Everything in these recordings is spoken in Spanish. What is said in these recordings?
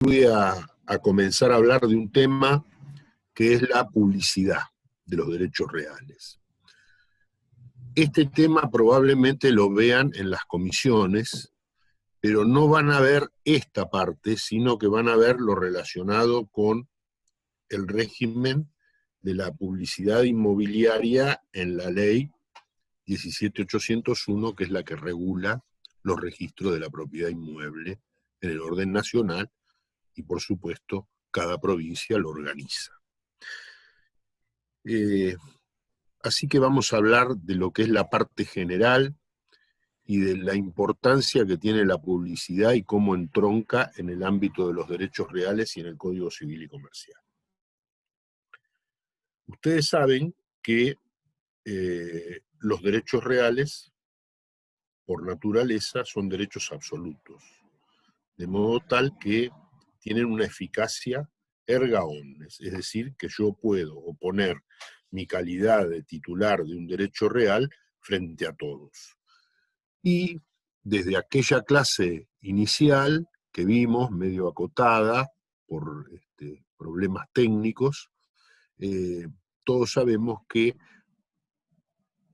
Voy a comenzar a hablar de un tema que es la publicidad de los derechos reales. Este tema probablemente lo vean en las comisiones, pero no van a ver esta parte, sino que van a ver lo relacionado con el régimen de la publicidad inmobiliaria en la ley 17.801, que es la que regula los registros de la propiedad inmueble en el orden nacional, y por supuesto cada provincia lo organiza. Así que vamos a hablar de lo que es la parte general y de la importancia que tiene la publicidad y cómo entronca en el ámbito de los derechos reales y en el Código Civil y Comercial. Ustedes saben que los derechos reales, por naturaleza, son derechos absolutos, de modo tal que tienen una eficacia erga omnes, es decir, que yo puedo oponer mi calidad de titular de un derecho real frente a todos. Y desde aquella clase inicial que vimos, medio acotada por problemas técnicos, todos sabemos que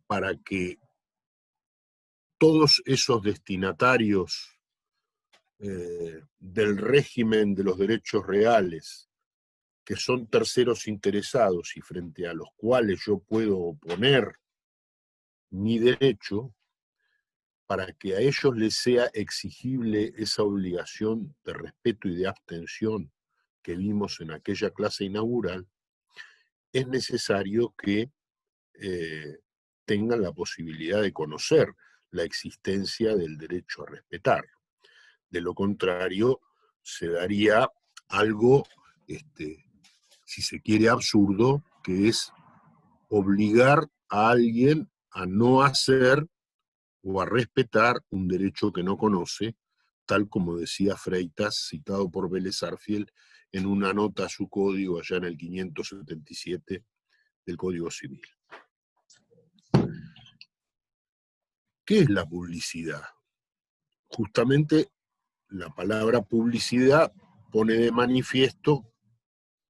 para que todos esos destinatarios del régimen de los derechos reales, que son terceros interesados y frente a los cuales yo puedo oponer mi derecho, para que a ellos les sea exigible esa obligación de respeto y de abstención que vimos en aquella clase inaugural, es necesario que tengan la posibilidad de conocer la existencia del derecho a respetar. De lo contrario, se daría algo, si se quiere, absurdo, que es obligar a alguien a no hacer o a respetar un derecho que no conoce, tal como decía Freitas, citado por Vélez Sarsfield, en una nota a su código allá en el 577 del Código Civil. ¿Qué es la publicidad? Justamente la palabra publicidad pone de manifiesto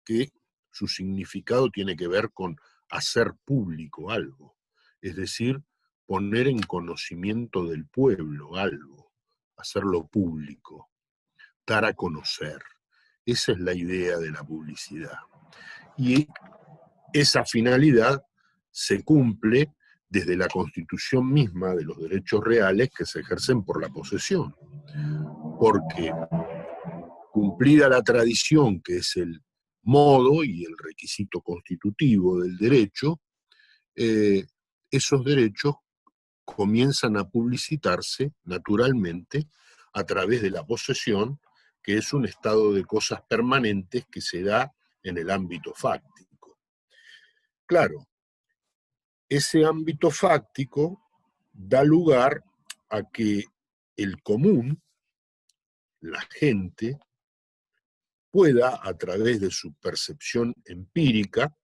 que su significado tiene que ver con hacer público algo, es decir, poner en conocimiento del pueblo algo, hacerlo público, dar a conocer. Esa es la idea de la publicidad. Y esa finalidad se cumple desde la constitución misma de los derechos reales que se ejercen por la posesión. Porque cumplida la tradición, que es el modo y el requisito constitutivo del derecho, esos derechos comienzan a publicitarse naturalmente a través de la posesión, que es un estado de cosas permanentes que se da en el ámbito fáctico. Claro, ese ámbito fáctico da lugar a que el común, la gente, pueda, a través de su percepción empírica,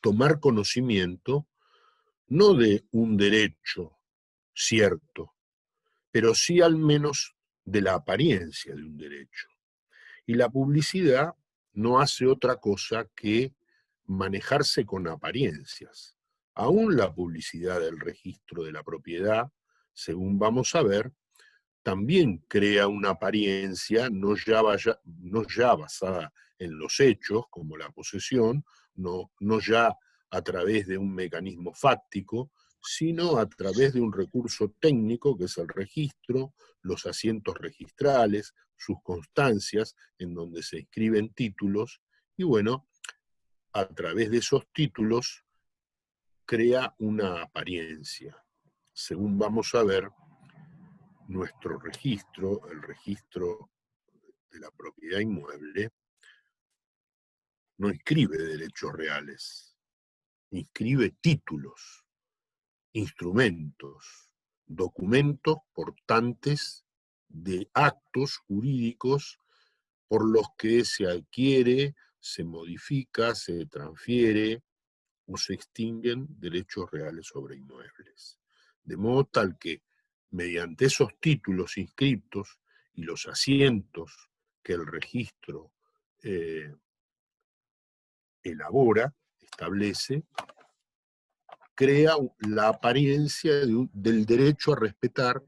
tomar conocimiento no de un derecho cierto, pero sí al menos de la apariencia de un derecho. Y la publicidad no hace otra cosa que manejarse con apariencias. Aún la publicidad del registro de la propiedad, según vamos a ver, también crea una apariencia no ya basada en los hechos, como la posesión, no ya a través de un mecanismo fáctico, sino a través de un recurso técnico que es el registro, los asientos registrales, sus constancias en donde se inscriben títulos, y bueno, a través de esos títulos crea una apariencia. Según vamos a ver, nuestro registro, el registro de la propiedad inmueble, no inscribe derechos reales, inscribe títulos, instrumentos, documentos portantes de actos jurídicos por los que se adquiere, se modifica, se transfiere o se extinguen derechos reales sobre inmuebles. De modo tal que, mediante esos títulos inscriptos y los asientos que el registro elabora, establece, crea la apariencia del derecho a respetar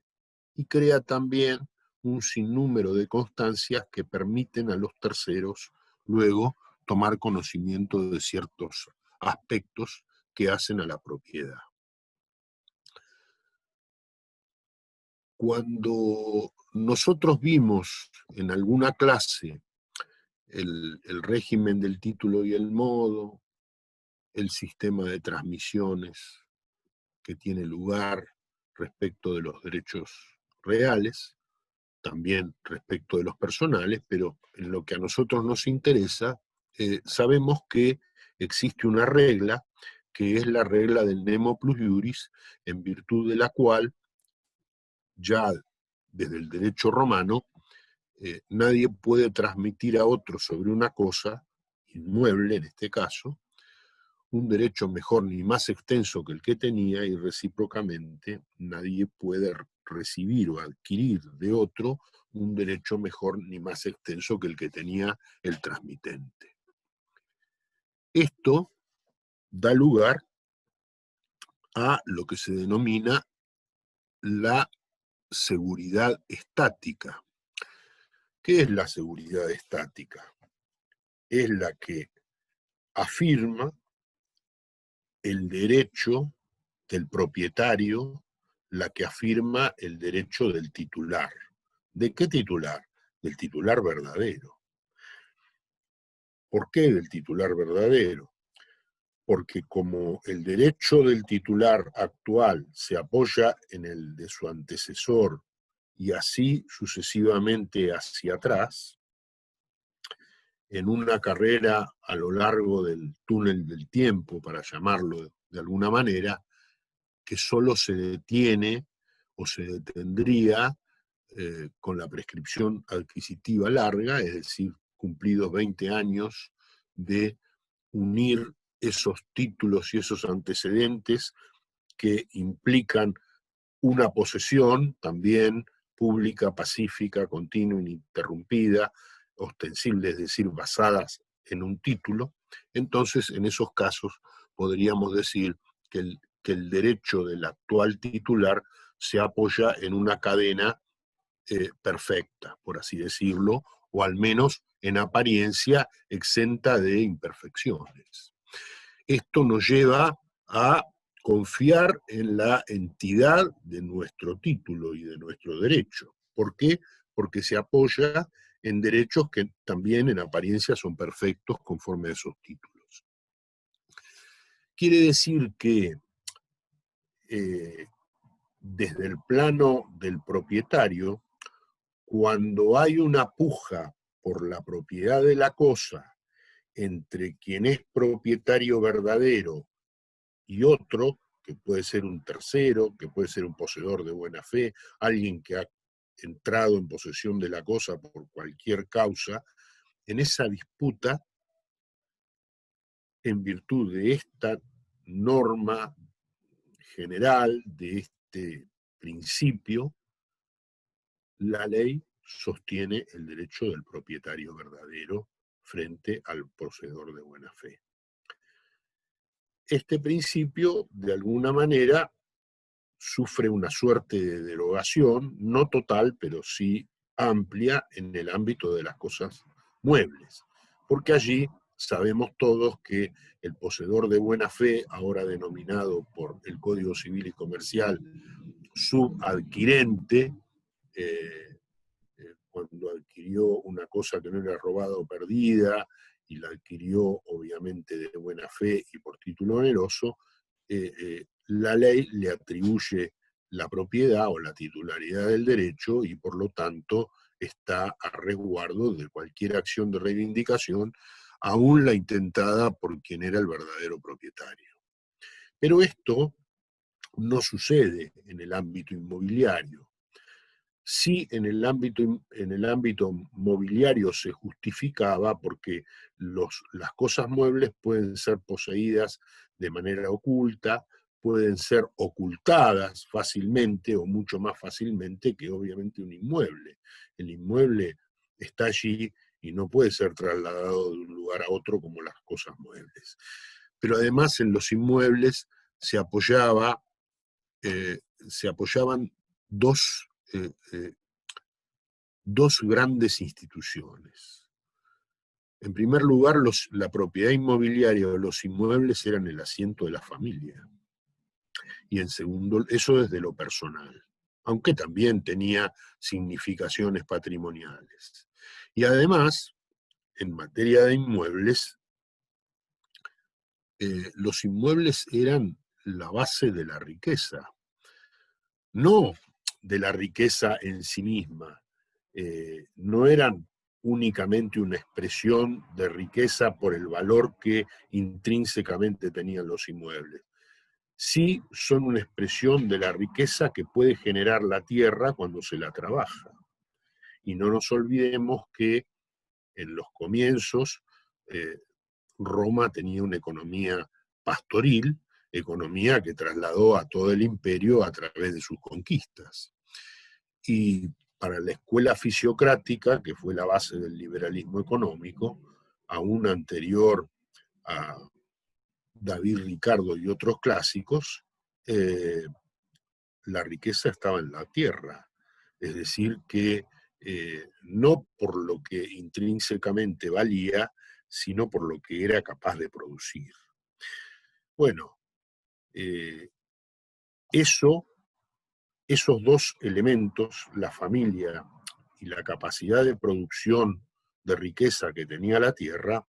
y crea también un sinnúmero de constancias que permiten a los terceros luego tomar conocimiento de ciertos aspectos que hacen a la propiedad. Cuando nosotros vimos en alguna clase el régimen del título y el modo, el sistema de transmisiones que tiene lugar respecto de los derechos reales, también respecto de los personales, pero en lo que a nosotros nos interesa, sabemos que existe una regla, que es la regla del nemo plus iuris, en virtud de la cual ya desde el derecho romano nadie puede transmitir a otro sobre una cosa, inmueble en este caso, un derecho mejor ni más extenso que el que tenía, y recíprocamente nadie puede recibir o adquirir de otro un derecho mejor ni más extenso que el que tenía el transmitente. Esto da lugar a lo que se denomina la seguridad estática. ¿Qué es la seguridad estática? Es la que afirma el derecho del propietario, la que afirma el derecho del titular. ¿De qué titular? Del titular verdadero. ¿Por qué del titular verdadero? Porque como el derecho del titular actual se apoya en el de su antecesor y así sucesivamente hacia atrás, en una carrera a lo largo del túnel del tiempo, para llamarlo de alguna manera, que solo se detiene o se detendría con la prescripción adquisitiva larga, es decir, cumplidos 20 años de unir esos títulos y esos antecedentes que implican una posesión también pública, pacífica, continua, ininterrumpida, ostensible, es decir, basadas en un título. Entonces, en esos casos, podríamos decir que el derecho del actual titular se apoya en una cadena perfecta, por así decirlo, o al menos en apariencia exenta de imperfecciones. Esto nos lleva a confiar en la entidad de nuestro título y de nuestro derecho. ¿Por qué? Porque se apoya en derechos que también en apariencia son perfectos conforme a esos títulos. Quiere decir que desde el plano del propietario, cuando hay una puja por la propiedad de la cosa entre quien es propietario verdadero y otro, que puede ser un tercero, que puede ser un poseedor de buena fe, alguien que ha entrado en posesión de la cosa por cualquier causa, en esa disputa, en virtud de esta norma general, de este principio, la ley sostiene el derecho del propietario verdadero frente al poseedor de buena fe. Este principio, de alguna manera, sufre una suerte de derogación, no total, pero sí amplia en el ámbito de las cosas muebles, porque allí sabemos todos que el poseedor de buena fe, ahora denominado por el Código Civil y Comercial subadquirente, cuando adquirió una cosa que no era robada o perdida, y la adquirió obviamente de buena fe y por título oneroso, la ley le atribuye la propiedad o la titularidad del derecho y por lo tanto está a resguardo de cualquier acción de reivindicación, aún la intentada por quien era el verdadero propietario. Pero esto no sucede en el ámbito inmobiliario. Sí, en el ámbito mobiliario se justificaba porque las cosas muebles pueden ser poseídas de manera oculta, pueden ser ocultadas fácilmente o mucho más fácilmente que obviamente un inmueble. El inmueble está allí y no puede ser trasladado de un lugar a otro como las cosas muebles. Pero además en los inmuebles se apoyaban dos grandes instituciones. En primer lugar, la propiedad inmobiliaria de los inmuebles eran el asiento de la familia. Y en segundo, eso desde lo personal, aunque también tenía significaciones patrimoniales. Y además, en materia de inmuebles, los inmuebles eran la base de la riqueza, no de la riqueza en sí misma, no eran únicamente una expresión de riqueza por el valor que intrínsecamente tenían los inmuebles. Sí son una expresión de la riqueza que puede generar la tierra cuando se la trabaja. Y no nos olvidemos que en los comienzos Roma tenía una economía pastoril, economía que trasladó a todo el imperio a través de sus conquistas. Y para la escuela fisiocrática, que fue la base del liberalismo económico, aún anterior a David Ricardo y otros clásicos, la riqueza estaba en la tierra. Es decir, que no por lo que intrínsecamente valía, sino por lo que era capaz de producir. Bueno, esos dos elementos, la familia y la capacidad de producción de riqueza que tenía la tierra,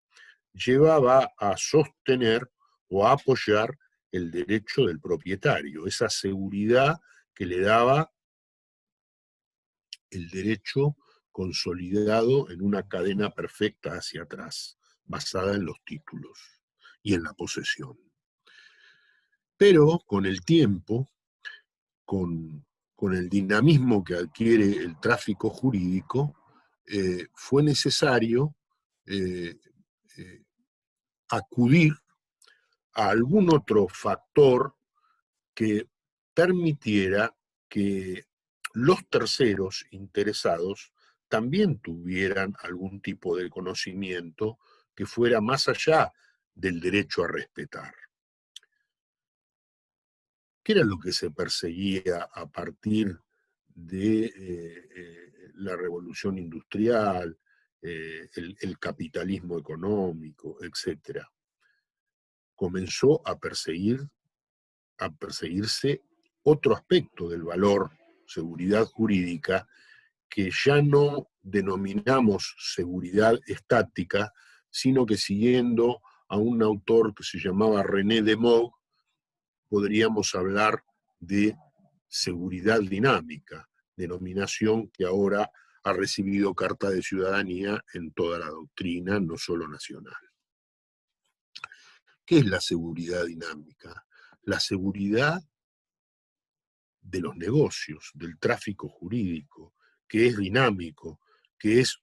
llevaba a sostener o a apoyar el derecho del propietario, esa seguridad que le daba el derecho consolidado en una cadena perfecta hacia atrás, basada en los títulos y en la posesión. Pero con el tiempo, con el dinamismo que adquiere el tráfico jurídico, fue necesario acudir a algún otro factor que permitiera que los terceros interesados también tuvieran algún tipo de conocimiento que fuera más allá del derecho a respetar. ¿Qué era lo que se perseguía a partir de la revolución industrial, el capitalismo económico, etcétera? Comenzó a perseguirse otro aspecto del valor seguridad jurídica que ya no denominamos seguridad estática, sino que siguiendo a un autor que se llamaba René de Moog, podríamos hablar de seguridad dinámica, denominación que ahora ha recibido carta de ciudadanía en toda la doctrina, no solo nacional. ¿Qué es la seguridad dinámica? La seguridad de los negocios, del tráfico jurídico, que es dinámico, que es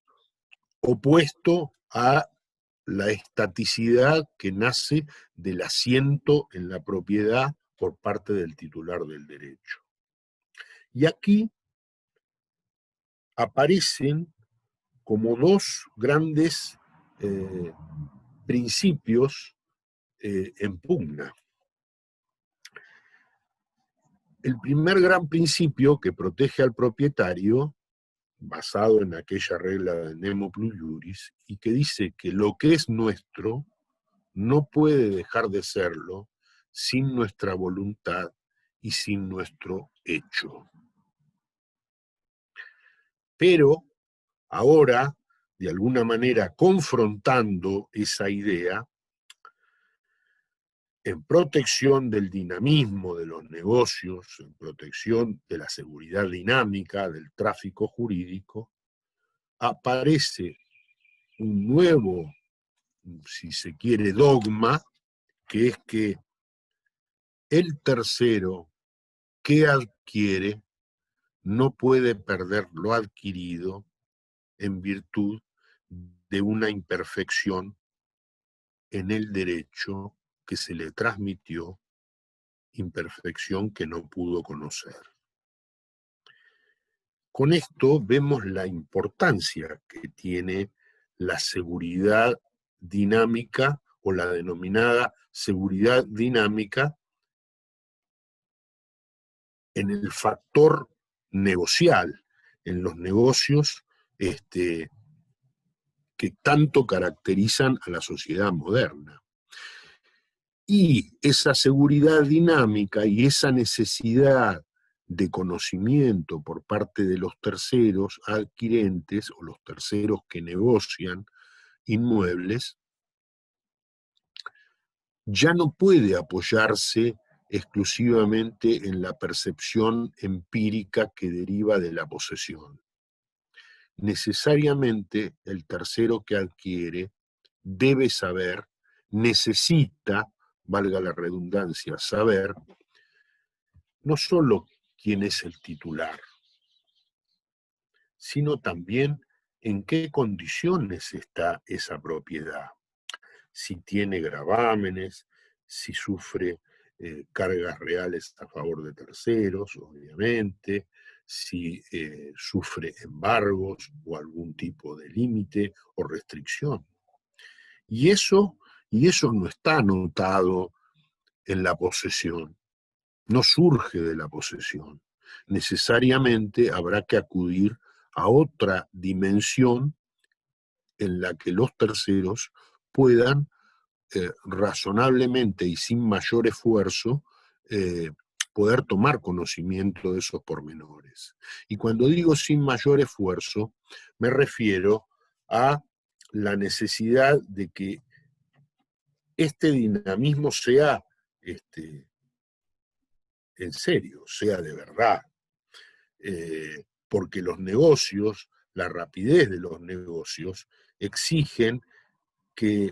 opuesto a la estaticidad que nace del asiento en la propiedad por parte del titular del derecho. Y aquí aparecen como dos grandes principios en pugna. El primer gran principio que protege al propietario, basado en aquella regla de nemo plus iuris, y que dice que lo que es nuestro no puede dejar de serlo sin nuestra voluntad y sin nuestro hecho. Pero ahora, de alguna manera, confrontando esa idea, en protección del dinamismo de los negocios, en protección de la seguridad dinámica del tráfico jurídico, aparece un nuevo, si se quiere, dogma, que es que el tercero que adquiere no puede perder lo adquirido en virtud de una imperfección en el derecho que se le transmitió, imperfección que no pudo conocer. Con esto vemos la importancia que tiene la seguridad dinámica o la denominada seguridad dinámica en el factor negocial, en los negocios que tanto caracterizan a la sociedad moderna. Y esa seguridad dinámica y esa necesidad de conocimiento por parte de los terceros adquirentes o los terceros que negocian inmuebles, ya no puede apoyarse exclusivamente en la percepción empírica que deriva de la posesión. Necesariamente el tercero que adquiere debe saber, necesita, valga la redundancia, saber no solo quién es el titular, sino también en qué condiciones está esa propiedad. Si tiene gravámenes, si sufre cargas reales a favor de terceros, obviamente, si sufre embargos o algún tipo de límite o restricción. Y eso no está anotado en la posesión, no surge de la posesión. Necesariamente habrá que acudir a otra dimensión en la que los terceros puedan razonablemente y sin mayor esfuerzo poder tomar conocimiento de esos pormenores. Y cuando digo sin mayor esfuerzo, me refiero a la necesidad de que este dinamismo sea en serio, sea de verdad. Porque los negocios, la rapidez de los negocios, exigen que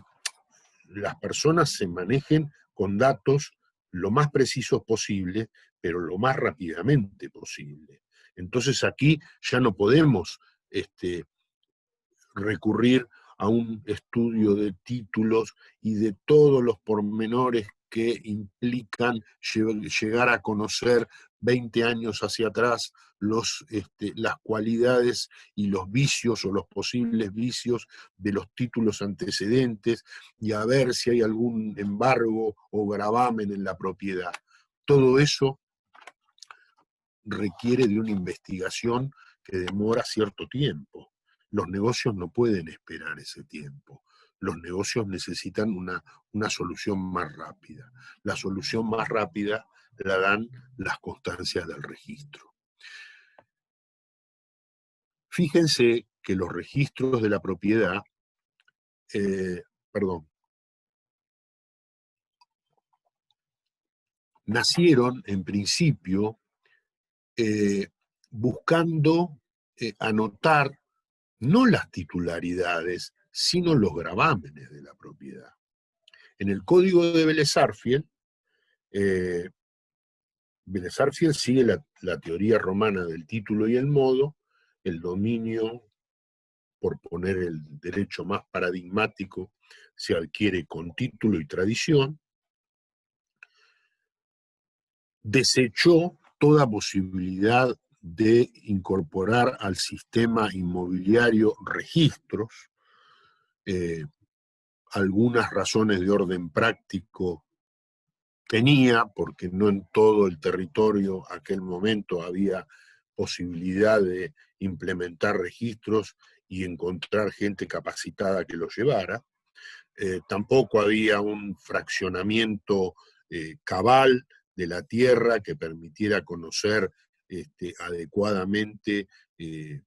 las personas se manejen con datos lo más precisos posible, pero lo más rápidamente posible. Entonces aquí ya no podemos recurrir a un estudio de títulos y de todos los pormenores que implican llegar a conocer 20 años hacia atrás las cualidades y los vicios o los posibles vicios de los títulos antecedentes y a ver si hay algún embargo o gravamen en la propiedad. Todo eso requiere de una investigación que demora cierto tiempo. Los negocios no pueden esperar ese tiempo. Los negocios necesitan una solución más rápida. La solución más rápida la dan las constancias del registro. Fíjense que los registros de la propiedad, nacieron en principio buscando anotar no las titularidades, sino los gravámenes de la propiedad. En el código de Vélez-Sarsfield, Vélez-Sarsfield sigue la teoría romana del título y el modo, el dominio, por poner el derecho más paradigmático, se adquiere con título y tradición, desechó toda posibilidad de incorporar al sistema inmobiliario registros, algunas razones de orden práctico tenía, porque no en todo el territorio aquel momento había posibilidad de implementar registros y encontrar gente capacitada que los llevara. Tampoco había un fraccionamiento cabal de la tierra que permitiera conocer adecuadamente e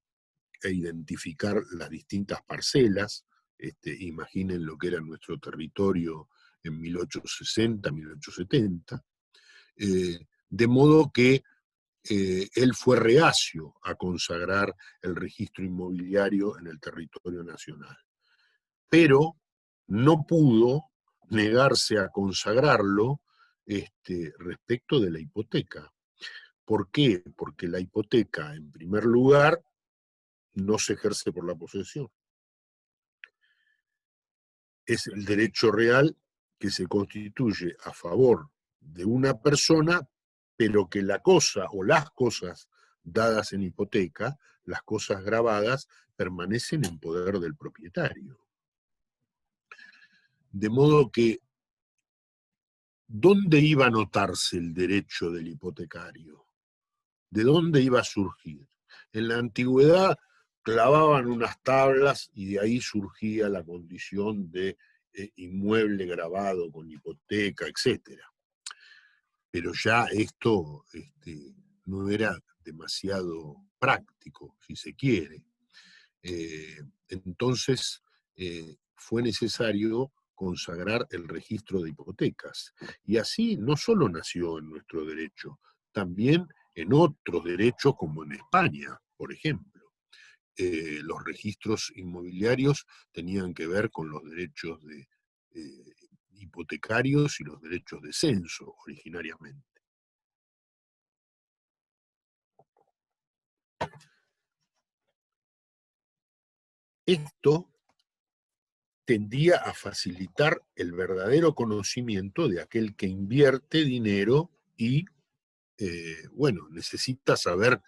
identificar las distintas parcelas. Imaginen lo que era nuestro territorio en 1860, 1870, de modo que él fue reacio a consagrar el registro inmobiliario en el territorio nacional. Pero no pudo negarse a consagrarlo respecto de la hipoteca. ¿Por qué? Porque la hipoteca, en primer lugar, no se ejerce por la posesión. Es el derecho real que se constituye a favor de una persona, pero que la cosa o las cosas dadas en hipoteca, las cosas grabadas permanecen en poder del propietario. De modo que, ¿dónde iba a notarse el derecho del hipotecario? ¿De dónde iba a surgir? En la antigüedad clavaban unas tablas y de ahí surgía la condición de inmueble grabado con hipoteca, etc. Pero ya esto no era demasiado práctico, si se quiere. Entonces fue necesario consagrar el registro de hipotecas. Y así no solo nació en nuestro derecho, también en otros derechos como en España, por ejemplo. Los registros inmobiliarios tenían que ver con los derechos hipotecarios y los derechos de censo originariamente. Esto tendía a facilitar el verdadero conocimiento de aquel que invierte dinero y, bueno, necesita saber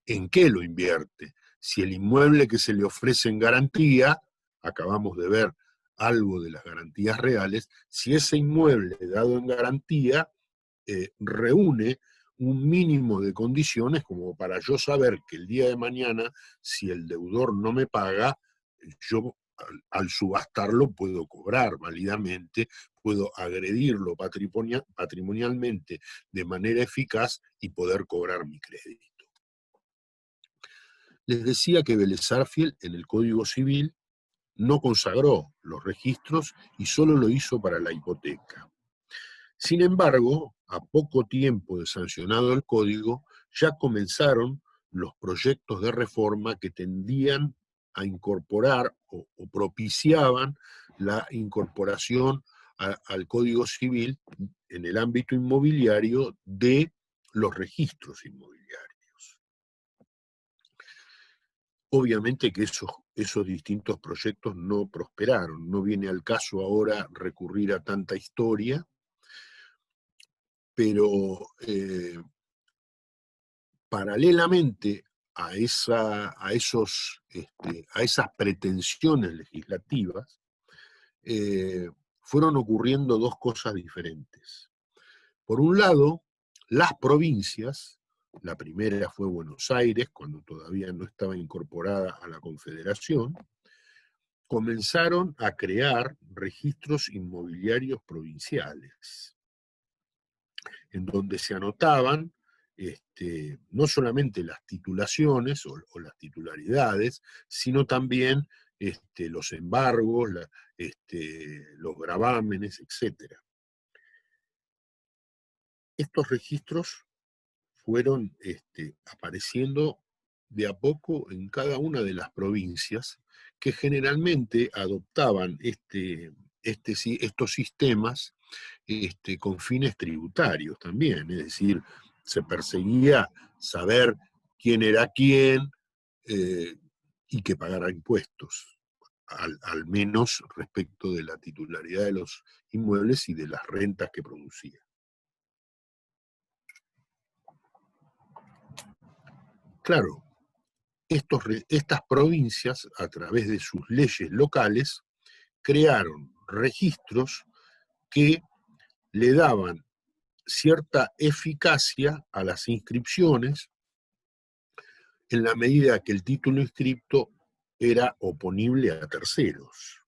en qué lo invierte. Si el inmueble que se le ofrece en garantía, acabamos de ver algo de las garantías reales, si ese inmueble dado en garantía reúne un mínimo de condiciones como para yo saber que el día de mañana, si el deudor no me paga, yo al subastarlo puedo cobrar válidamente, puedo agredirlo patrimonialmente de manera eficaz y poder cobrar mi crédito. Les decía que Vélez Sarsfield en el Código Civil no consagró los registros y solo lo hizo para la hipoteca. Sin embargo, a poco tiempo de sancionado el Código, ya comenzaron los proyectos de reforma que tendían a incorporar o propiciaban la incorporación al Código Civil en el ámbito inmobiliario de los registros inmobiliarios. Obviamente que esos distintos proyectos no prosperaron, no viene al caso ahora recurrir a tanta historia, pero paralelamente a esas pretensiones legislativas, fueron ocurriendo dos cosas diferentes. Por un lado, las provincias, la primera fue Buenos Aires, cuando todavía no estaba incorporada a la Confederación, comenzaron a crear registros inmobiliarios provinciales, en donde se anotaban no solamente las titulaciones o las titularidades, sino también los embargos, los gravámenes, etc. Estos registros fueron apareciendo de a poco en cada una de las provincias, que generalmente adoptaban estos sistemas con fines tributarios también, es decir, se perseguía saber quién era quién y que pagara impuestos, al menos respecto de la titularidad de los inmuebles y de las rentas que producía. Claro, estas provincias, a través de sus leyes locales, crearon registros que le daban cierta eficacia a las inscripciones en la medida que el título inscripto era oponible a terceros.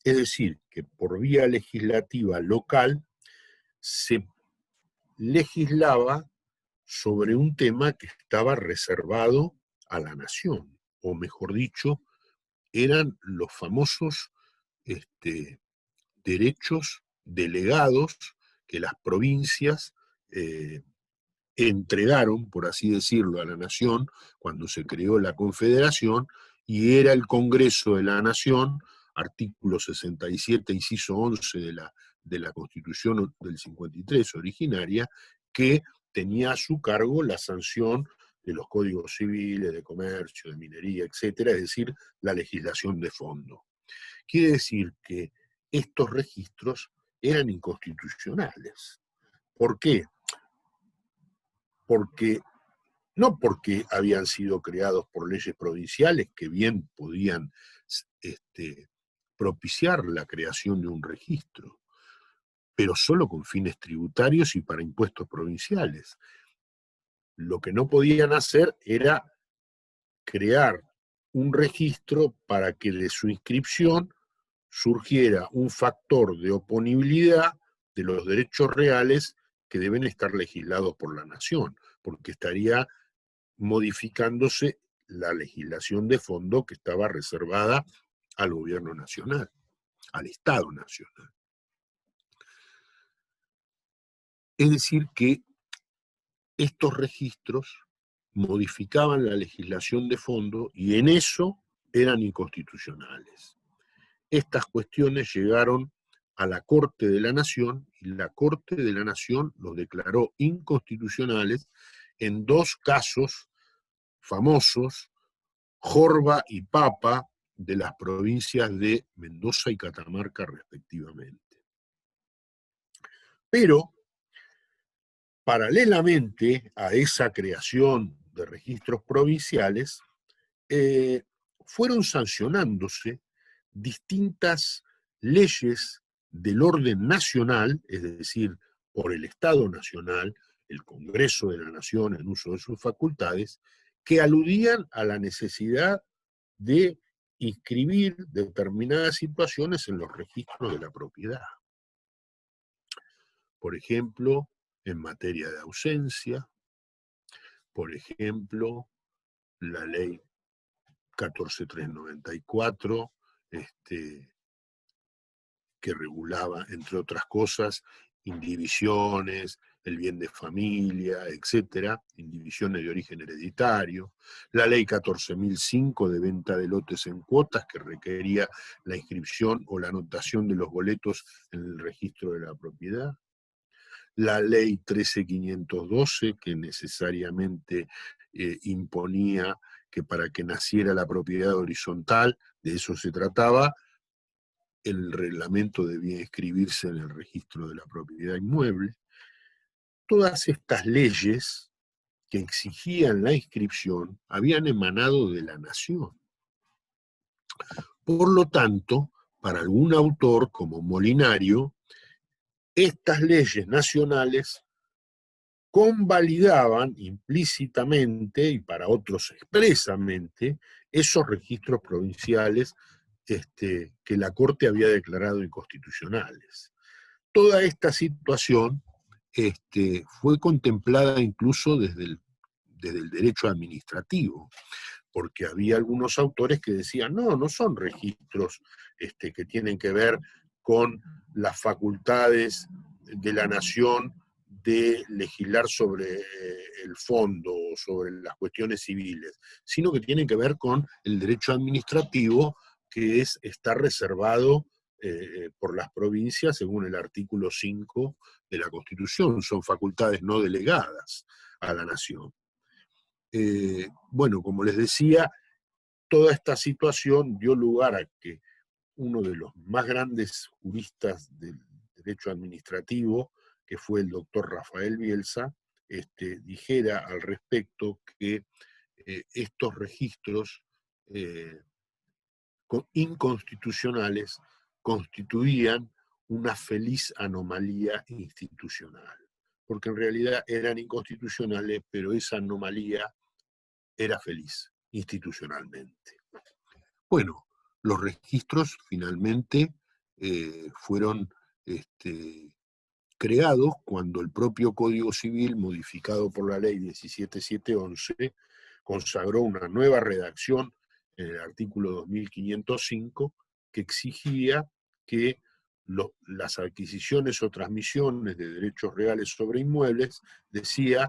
Es decir, que por vía legislativa local se legislaba sobre un tema que estaba reservado a la nación, o mejor dicho, eran los famosos derechos delegados que las provincias entregaron, por así decirlo, a la nación cuando se creó la Confederación, y era el Congreso de la Nación, artículo 67, inciso 11 de la Constitución del 53 originaria, que tenía a su cargo la sanción de los códigos civiles, de comercio, de minería, etcétera, es decir, la legislación de fondo. Quiere decir que estos registros eran inconstitucionales. ¿Por qué? Porque no porque habían sido creados por leyes provinciales que bien podían propiciar la creación de un registro, pero solo con fines tributarios y para impuestos provinciales. Lo que no podían hacer era crear un registro para que de su inscripción surgiera un factor de oponibilidad de los derechos reales que deben estar legislados por la nación, porque estaría modificándose la legislación de fondo que estaba reservada al gobierno nacional, al Estado nacional. Es decir, que estos registros modificaban la legislación de fondo y en eso eran inconstitucionales. Estas cuestiones llegaron a la Corte de la Nación y la Corte de la Nación los declaró inconstitucionales en dos casos famosos, Jorba y Papa, de las provincias de Mendoza y Catamarca respectivamente. Pero, paralelamente a esa creación de registros provinciales, fueron sancionándose distintas leyes del orden nacional, es decir, por el Estado Nacional, el Congreso de la Nación en uso de sus facultades, que aludían a la necesidad de inscribir determinadas situaciones en los registros de la propiedad. Por ejemplo, en materia de ausencia, por ejemplo, la ley 14394, que regulaba, entre otras cosas, indivisiones, el bien de familia, etcétera, indivisiones de origen hereditario, la ley 14.005 de venta de lotes en cuotas, que requería la inscripción o la anotación de los boletos en el registro de la propiedad, la ley 13.512, que necesariamente imponía que para que naciera la propiedad horizontal, de eso se trataba, el reglamento debía inscribirse en el registro de la propiedad inmueble. Todas estas leyes que exigían la inscripción habían emanado de la nación. Por lo tanto, para algún autor como Molinario, estas leyes nacionales convalidaban implícitamente y para otros expresamente esos registros provinciales que la Corte había declarado inconstitucionales. Toda esta situación fue contemplada incluso desde el derecho administrativo, porque había algunos autores que decían, no son registros que tienen que ver con las facultades de la nación de legislar sobre el fondo o sobre las cuestiones civiles, sino que tienen que ver con el derecho administrativo, que está reservado por las provincias según el artículo 5 de la Constitución, son facultades no delegadas a la nación. Bueno, como les decía, toda esta situación dio lugar a que uno de los más grandes juristas del derecho administrativo, que fue el doctor Rafael Bielsa, dijera al respecto que estos registros inconstitucionales constituían una feliz anomalía institucional, porque en realidad eran inconstitucionales, pero esa anomalía era feliz institucionalmente. Bueno, los registros finalmente fueron creados cuando el propio Código Civil, modificado por la ley 17711, consagró una nueva redacción en el artículo 2505 que exigía que las adquisiciones o transmisiones de derechos reales sobre inmuebles, decía,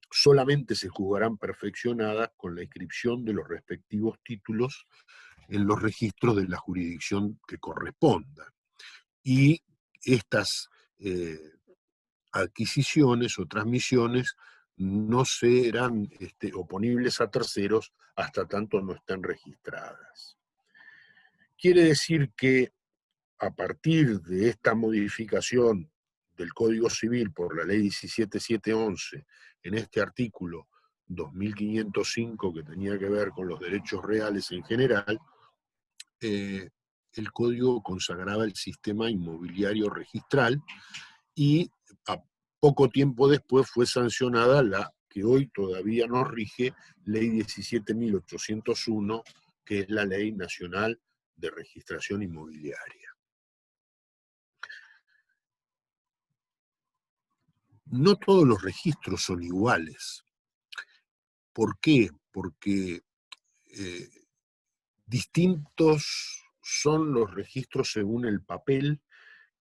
solamente se juzgarán perfeccionadas con la inscripción de los respectivos títulos en los registros de la jurisdicción que corresponda. Y estas adquisiciones o transmisiones no serán oponibles a terceros hasta tanto no estén registradas. Quiere decir que a partir de esta modificación del Código Civil por la Ley 17711, en este artículo 2505 que tenía que ver con los derechos reales en general, el Código consagraba el sistema inmobiliario registral y a poco tiempo después fue sancionada la que hoy todavía nos rige, Ley 17.801, que es la Ley Nacional de Registración Inmobiliaria. No todos los registros son iguales. ¿Por qué? Porque distintos son los registros según el papel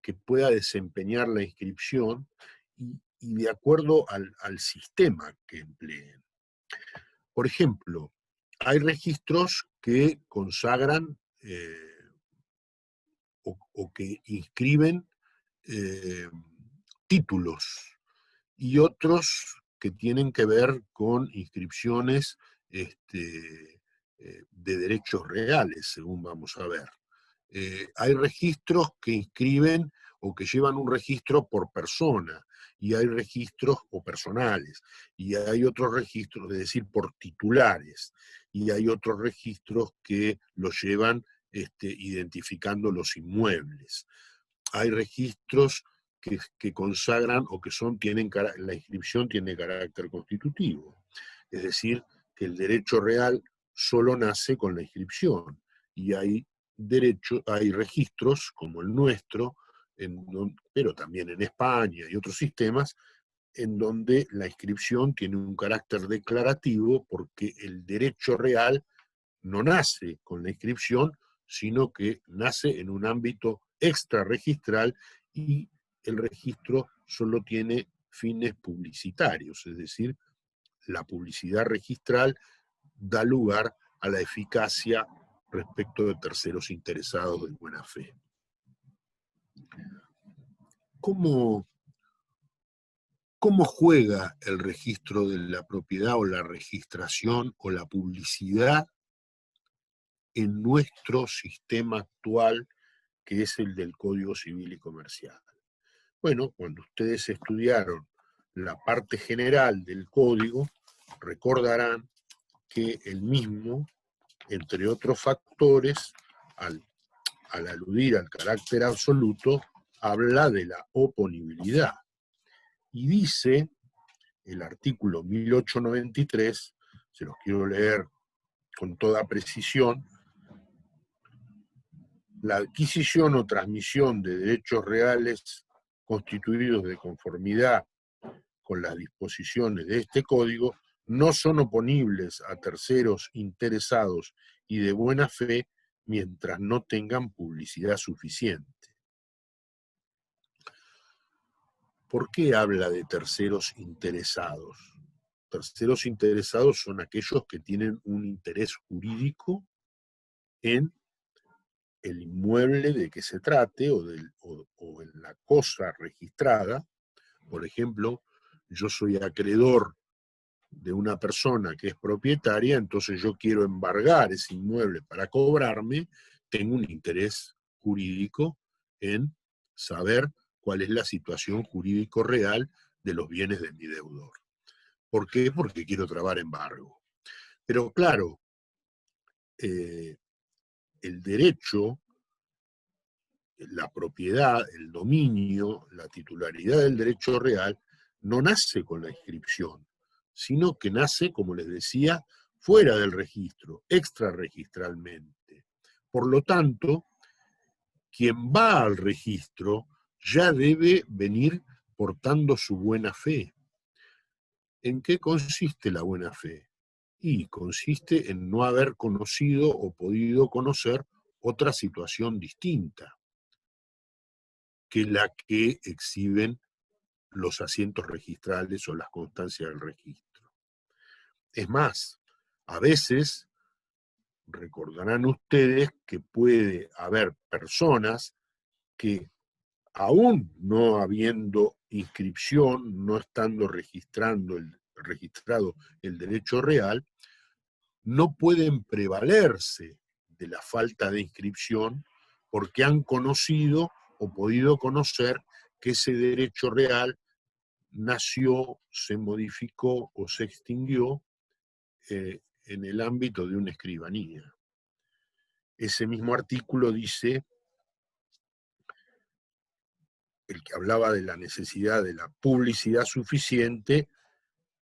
que pueda desempeñar la inscripción y de acuerdo al sistema que empleen. Por ejemplo, hay registros que consagran o que inscriben títulos y otros que tienen que ver con inscripciones de derechos reales, según vamos a ver. Hay registros que inscriben o que llevan un registro por persona, y hay registros o personales, y hay otros registros, es decir, por titulares, y hay otros registros que los llevan identificando los inmuebles. Hay registros que consagran o que la inscripción tiene carácter constitutivo, es decir, que el derecho real solo nace con la inscripción, y hay registros como el nuestro, pero también en España y otros sistemas, en donde la inscripción tiene un carácter declarativo porque el derecho real no nace con la inscripción, sino que nace en un ámbito extrarregistral y el registro solo tiene fines publicitarios, es decir, la publicidad registral da lugar a la eficacia respecto de terceros interesados de buena fe. ¿Cómo juega el registro de la propiedad o la registración o la publicidad en nuestro sistema actual, que es el del Código Civil y Comercial? Bueno, cuando ustedes estudiaron la parte general del Código, recordarán que el mismo, entre otros factores, al aludir al carácter absoluto, habla de la oponibilidad. Y dice el artículo 1893, se los quiero leer con toda precisión: la adquisición o transmisión de derechos reales constituidos de conformidad con las disposiciones de este código no son oponibles a terceros interesados y de buena fe mientras no tengan publicidad suficiente. ¿Por qué habla de terceros interesados? Terceros interesados son aquellos que tienen un interés jurídico en el inmueble de que se trate o en la cosa registrada. Por ejemplo, yo soy acreedor de una persona que es propietaria, entonces yo quiero embargar ese inmueble para cobrarme, tengo un interés jurídico en saber cuál es la situación jurídico real de los bienes de mi deudor. ¿Por qué? Porque quiero trabar embargo. Pero claro, el derecho, la propiedad, el dominio, la titularidad del derecho real no nace con la inscripción, sino que nace, como les decía, fuera del registro, extrarregistralmente. Por lo tanto, quien va al registro ya debe venir portando su buena fe. ¿En qué consiste la buena fe? Y consiste en no haber conocido o podido conocer otra situación distinta que la que exhiben los asientos registrales o las constancias del registro. Es más, a veces recordarán ustedes que puede haber personas que, aún no habiendo inscripción, no estando registrado el derecho real, no pueden prevalerse de la falta de inscripción porque han conocido o podido conocer que ese derecho real nació, se modificó o se extinguió en el ámbito de una escribanía. Ese mismo artículo dice, el que hablaba de la necesidad de la publicidad suficiente,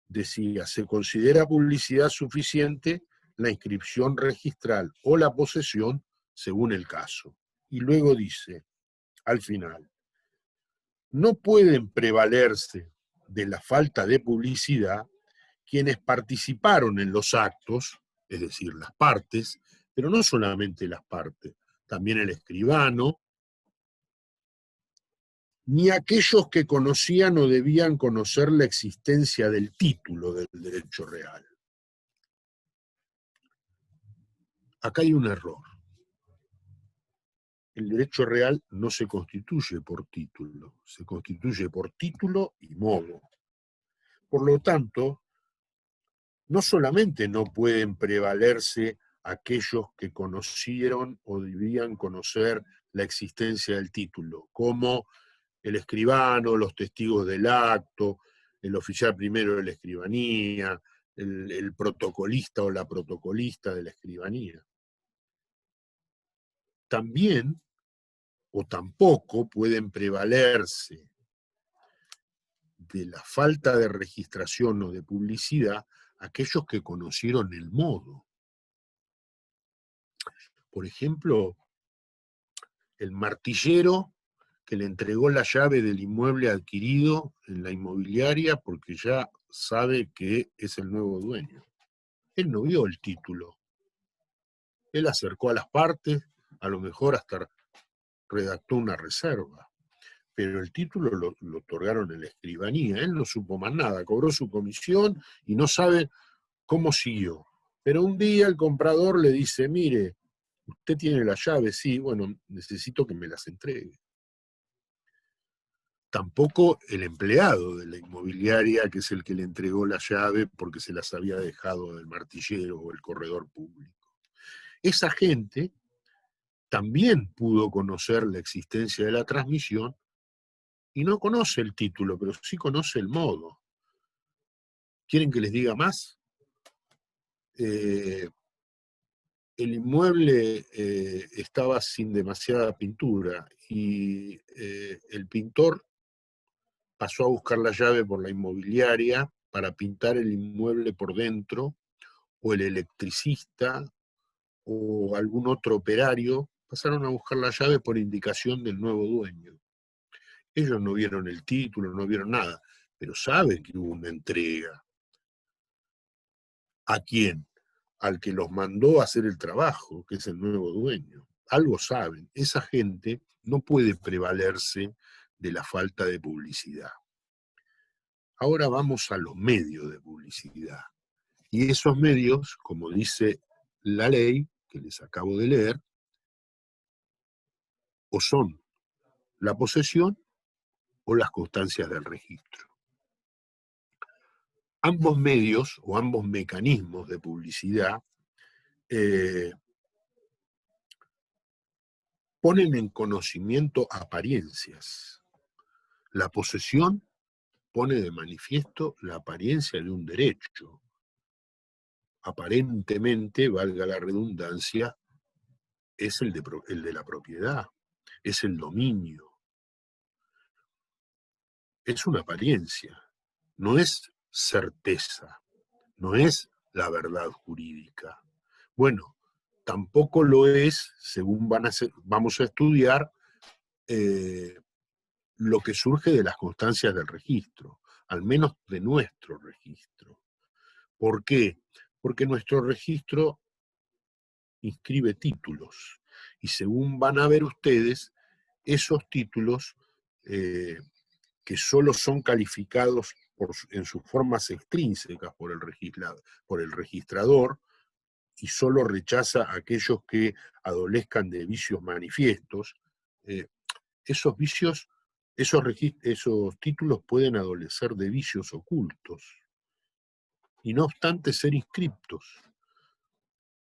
decía, se considera publicidad suficiente la inscripción registral o la posesión según el caso. Y luego dice, al final, no pueden prevalerse de la falta de publicidad quienes participaron en los actos, es decir, las partes, pero no solamente las partes, también el escribano, ni aquellos que conocían o debían conocer la existencia del título del derecho real. Acá hay un error. El derecho real no se constituye por título, se constituye por título y modo. Por lo tanto, no solamente no pueden prevalerse aquellos que conocieron o debían conocer la existencia del título, como el escribano, los testigos del acto, el oficial primero de la escribanía, el protocolista o la protocolista de la escribanía. También o tampoco pueden prevalerse de la falta de registración o de publicidad aquellos que conocieron el modo. Por ejemplo, el martillero que le entregó la llave del inmueble adquirido en la inmobiliaria porque ya sabe que es el nuevo dueño. Él no vio el título. Él acercó a las partes, a lo mejor hasta redactó una reserva, pero el título lo otorgaron en la escribanía. Él no supo más nada, cobró su comisión y no sabe cómo siguió. Pero un día el comprador le dice, mire, usted tiene la llave, sí, bueno, necesito que me las entregue. Tampoco el empleado de la inmobiliaria, que es el que le entregó la llave porque se las había dejado del martillero o el corredor público. Esa gente también pudo conocer la existencia de la transmisión y no conoce el título, pero sí conoce el modo. ¿Quieren que les diga más? El inmueble estaba sin demasiada pintura y el pintor pasó a buscar la llave por la inmobiliaria para pintar el inmueble por dentro, o el electricista o algún otro operario pasaron a buscar la llave por indicación del nuevo dueño. Ellos no vieron el título, no vieron nada, pero saben que hubo una entrega. ¿A quién? Al que los mandó a hacer el trabajo, que es el nuevo dueño. Algo saben. Esa gente no puede prevalerse de la falta de publicidad. Ahora vamos a los medios de publicidad. Y esos medios, como dice la ley, que les acabo de leer, o son la posesión o las constancias del registro. Ambos medios o ambos mecanismos de publicidad ponen en conocimiento apariencias. La posesión pone de manifiesto la apariencia de un derecho. Aparentemente, valga la redundancia, es el de la propiedad, es el dominio. Es una apariencia, no es certeza, no es la verdad jurídica. Bueno, tampoco lo es, según vamos a estudiar, lo que surge de las constancias del registro, al menos de nuestro registro. ¿Por qué? Porque nuestro registro inscribe títulos, y según van a ver ustedes, esos títulos que solo son calificados en sus formas extrínsecas por el registrador, y solo rechaza a aquellos que adolezcan de vicios manifiestos, esos vicios, esos títulos pueden adolecer de vicios ocultos, y no obstante ser inscriptos.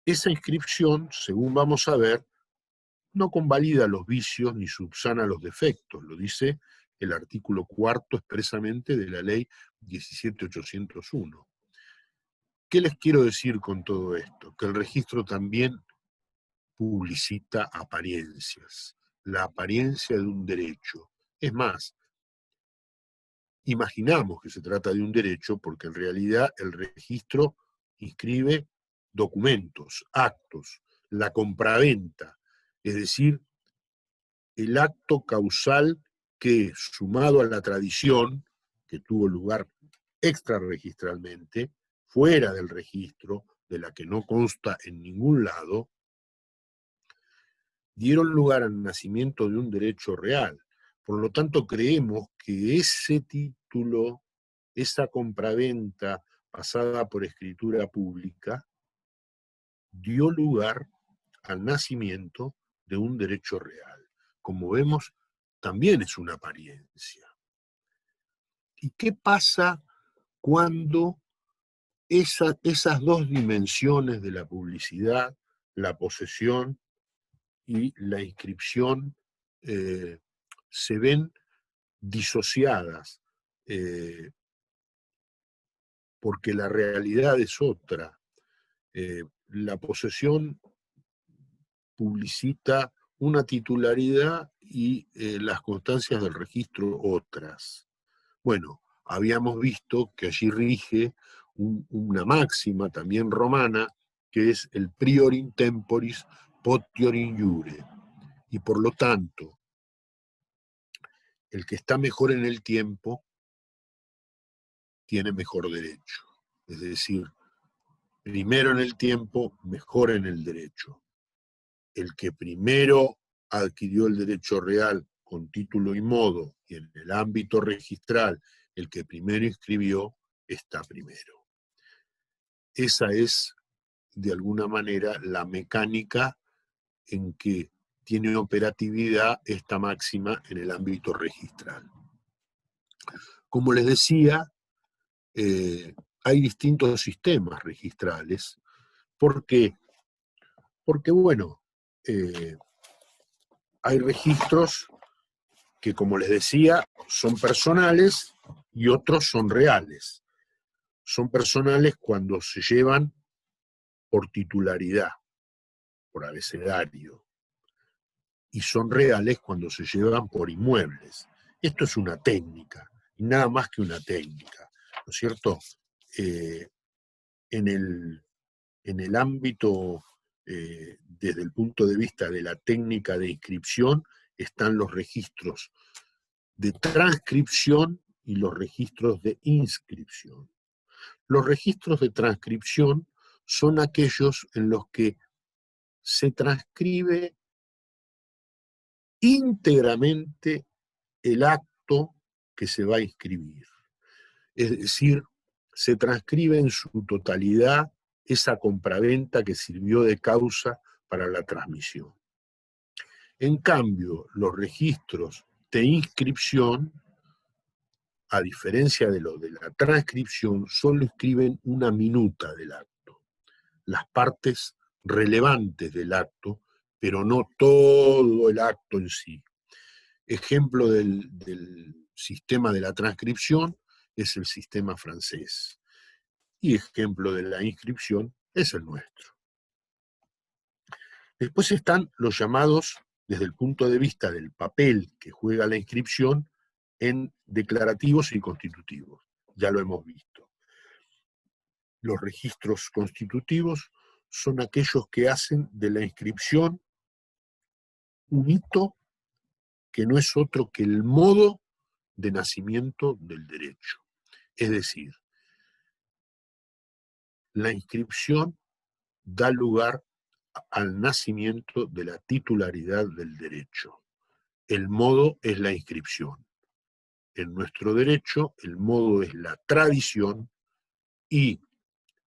Esa inscripción, según vamos a ver, no convalida los vicios ni subsana los defectos, lo dice el artículo 4 expresamente de la ley 17.801. ¿Qué les quiero decir con todo esto? Que el registro también publicita apariencias, la apariencia de un derecho. Es más, imaginamos que se trata de un derecho porque en realidad el registro inscribe documentos, actos, la compraventa, es decir, el acto causal que, sumado a la tradición que tuvo lugar extrarregistralmente, fuera del registro, de la que no consta en ningún lado, dieron lugar al nacimiento de un derecho real. Por lo tanto, creemos que ese título, esa compraventa pasada por escritura pública, dio lugar al nacimiento de un derecho real. Como vemos, también es una apariencia. ¿Y qué pasa cuando esas dos dimensiones de la publicidad, la posesión y la inscripción, se ven disociadas? Porque la realidad es otra. La posesión publicita una titularidad y las constancias del registro otras. Bueno, habíamos visto que allí rige una máxima también romana, que es el prior in temporis potior in iure. Y por lo tanto, el que está mejor en el tiempo tiene mejor derecho. Es decir, primero en el tiempo, mejor en el derecho. El que primero adquirió el derecho real con título y modo, y en el ámbito registral, el que primero inscribió, está primero. Esa es, de alguna manera, la mecánica en que tiene operatividad esta máxima en el ámbito registral. Como les decía, hay distintos sistemas registrales. ¿Por qué? Porque, bueno, hay registros que, como les decía, son personales y otros son reales. Son personales cuando se llevan por titularidad, por abecedario, y son reales cuando se llevan por inmuebles. Esto es una técnica, y nada más que una técnica, ¿no es cierto? En el ámbito, desde el punto de vista de la técnica de inscripción, están los registros de transcripción y los registros de inscripción. Los registros de transcripción son aquellos en los que se transcribe íntegramente el acto que se va a inscribir. Es decir, se transcribe en su totalidad esa compraventa que sirvió de causa para la transmisión. En cambio, los registros de inscripción, a diferencia de lo de la transcripción, solo escriben una minuta del acto, las partes relevantes del acto, pero no todo el acto en sí. Ejemplo del sistema de la transcripción es el sistema francés, y ejemplo de la inscripción es el nuestro. Después están los llamados, desde el punto de vista del papel que juega la inscripción, en declarativos y constitutivos. Ya lo hemos visto. Los registros constitutivos son aquellos que hacen de la inscripción un hito que no es otro que el modo de nacimiento del derecho. Es decir, la inscripción da lugar al nacimiento de la titularidad del derecho. El modo es la inscripción. En nuestro derecho, el modo es la tradición y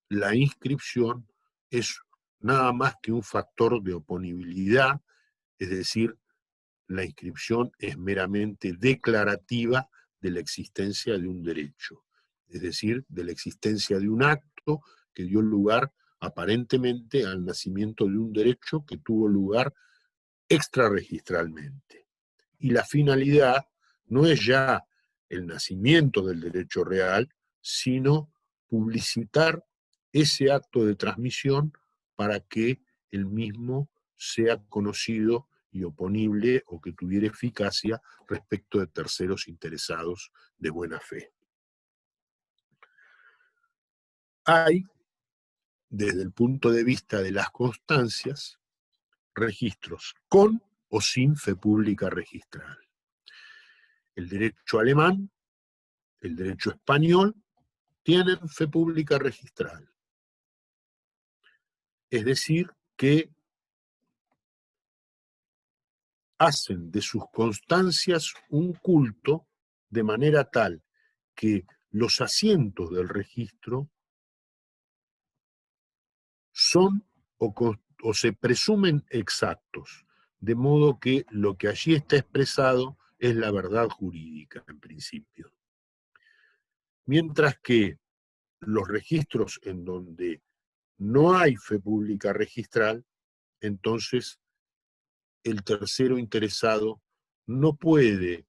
la inscripción es nada más que un factor de oponibilidad, es decir, la inscripción es meramente declarativa de la existencia de un derecho, es decir, de la existencia de un acto que dio lugar aparentemente al nacimiento de un derecho que tuvo lugar extrarregistralmente. Y la finalidad no es ya el nacimiento del derecho real, sino publicitar ese acto de transmisión para que el mismo sea conocido y oponible o que tuviera eficacia respecto de terceros interesados de buena fe. Hay, desde el punto de vista de las constancias, registros con o sin fe pública registral. El derecho alemán, el derecho español, tienen fe pública registral. Es decir, que hacen de sus constancias un culto de manera tal que los asientos del registro son o se presumen exactos, de modo que lo que allí está expresado es la verdad jurídica, en principio. Mientras que los registros en donde no hay fe pública registral, entonces el tercero interesado no puede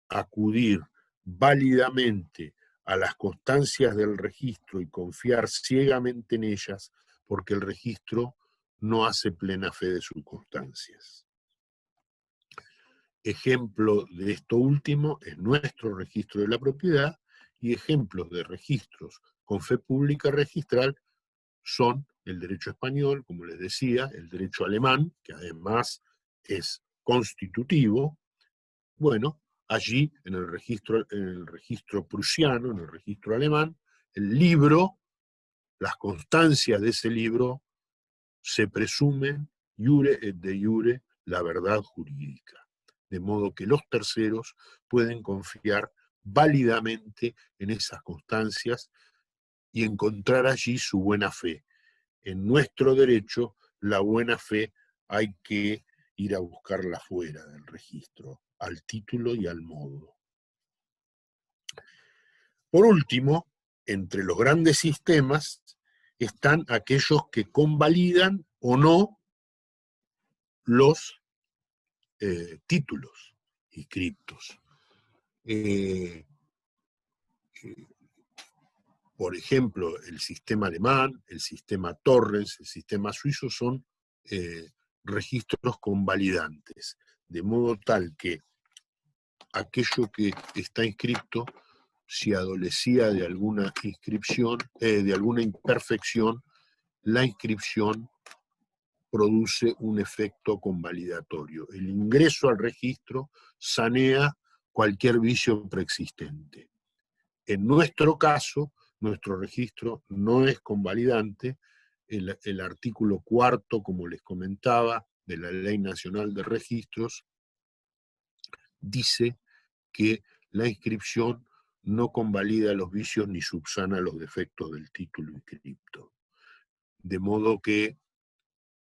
acudir válidamente a las constancias del registro y confiar ciegamente en ellas, porque el registro no hace plena fe de sus constancias. Ejemplo de esto último es nuestro registro de la propiedad, y ejemplos de registros con fe pública registral son el derecho español, como les decía, el derecho alemán, que además es constitutivo. Bueno, allí en el registro prusiano, en el registro alemán, el libro, las constancias de ese libro se presumen iure et de iure la verdad jurídica, de modo que los terceros pueden confiar válidamente en esas constancias y encontrar allí su buena fe. En nuestro derecho, la buena fe hay que ir a buscarla fuera del registro, al título y al modo. Por último, entre los grandes sistemas están aquellos que convalidan o no los títulos inscriptos. Por ejemplo, el sistema alemán, el sistema Torrens, el sistema suizo son registros convalidantes, de modo tal que aquello que está inscrito, si adolecía de alguna inscripción, de alguna imperfección, la inscripción produce un efecto convalidatorio. El ingreso al registro sanea cualquier vicio preexistente. En nuestro caso, nuestro registro no es convalidante. El artículo 4, como les comentaba, de la Ley Nacional de Registros, dice que la inscripción no convalida los vicios ni subsana los defectos del título inscripto. De modo que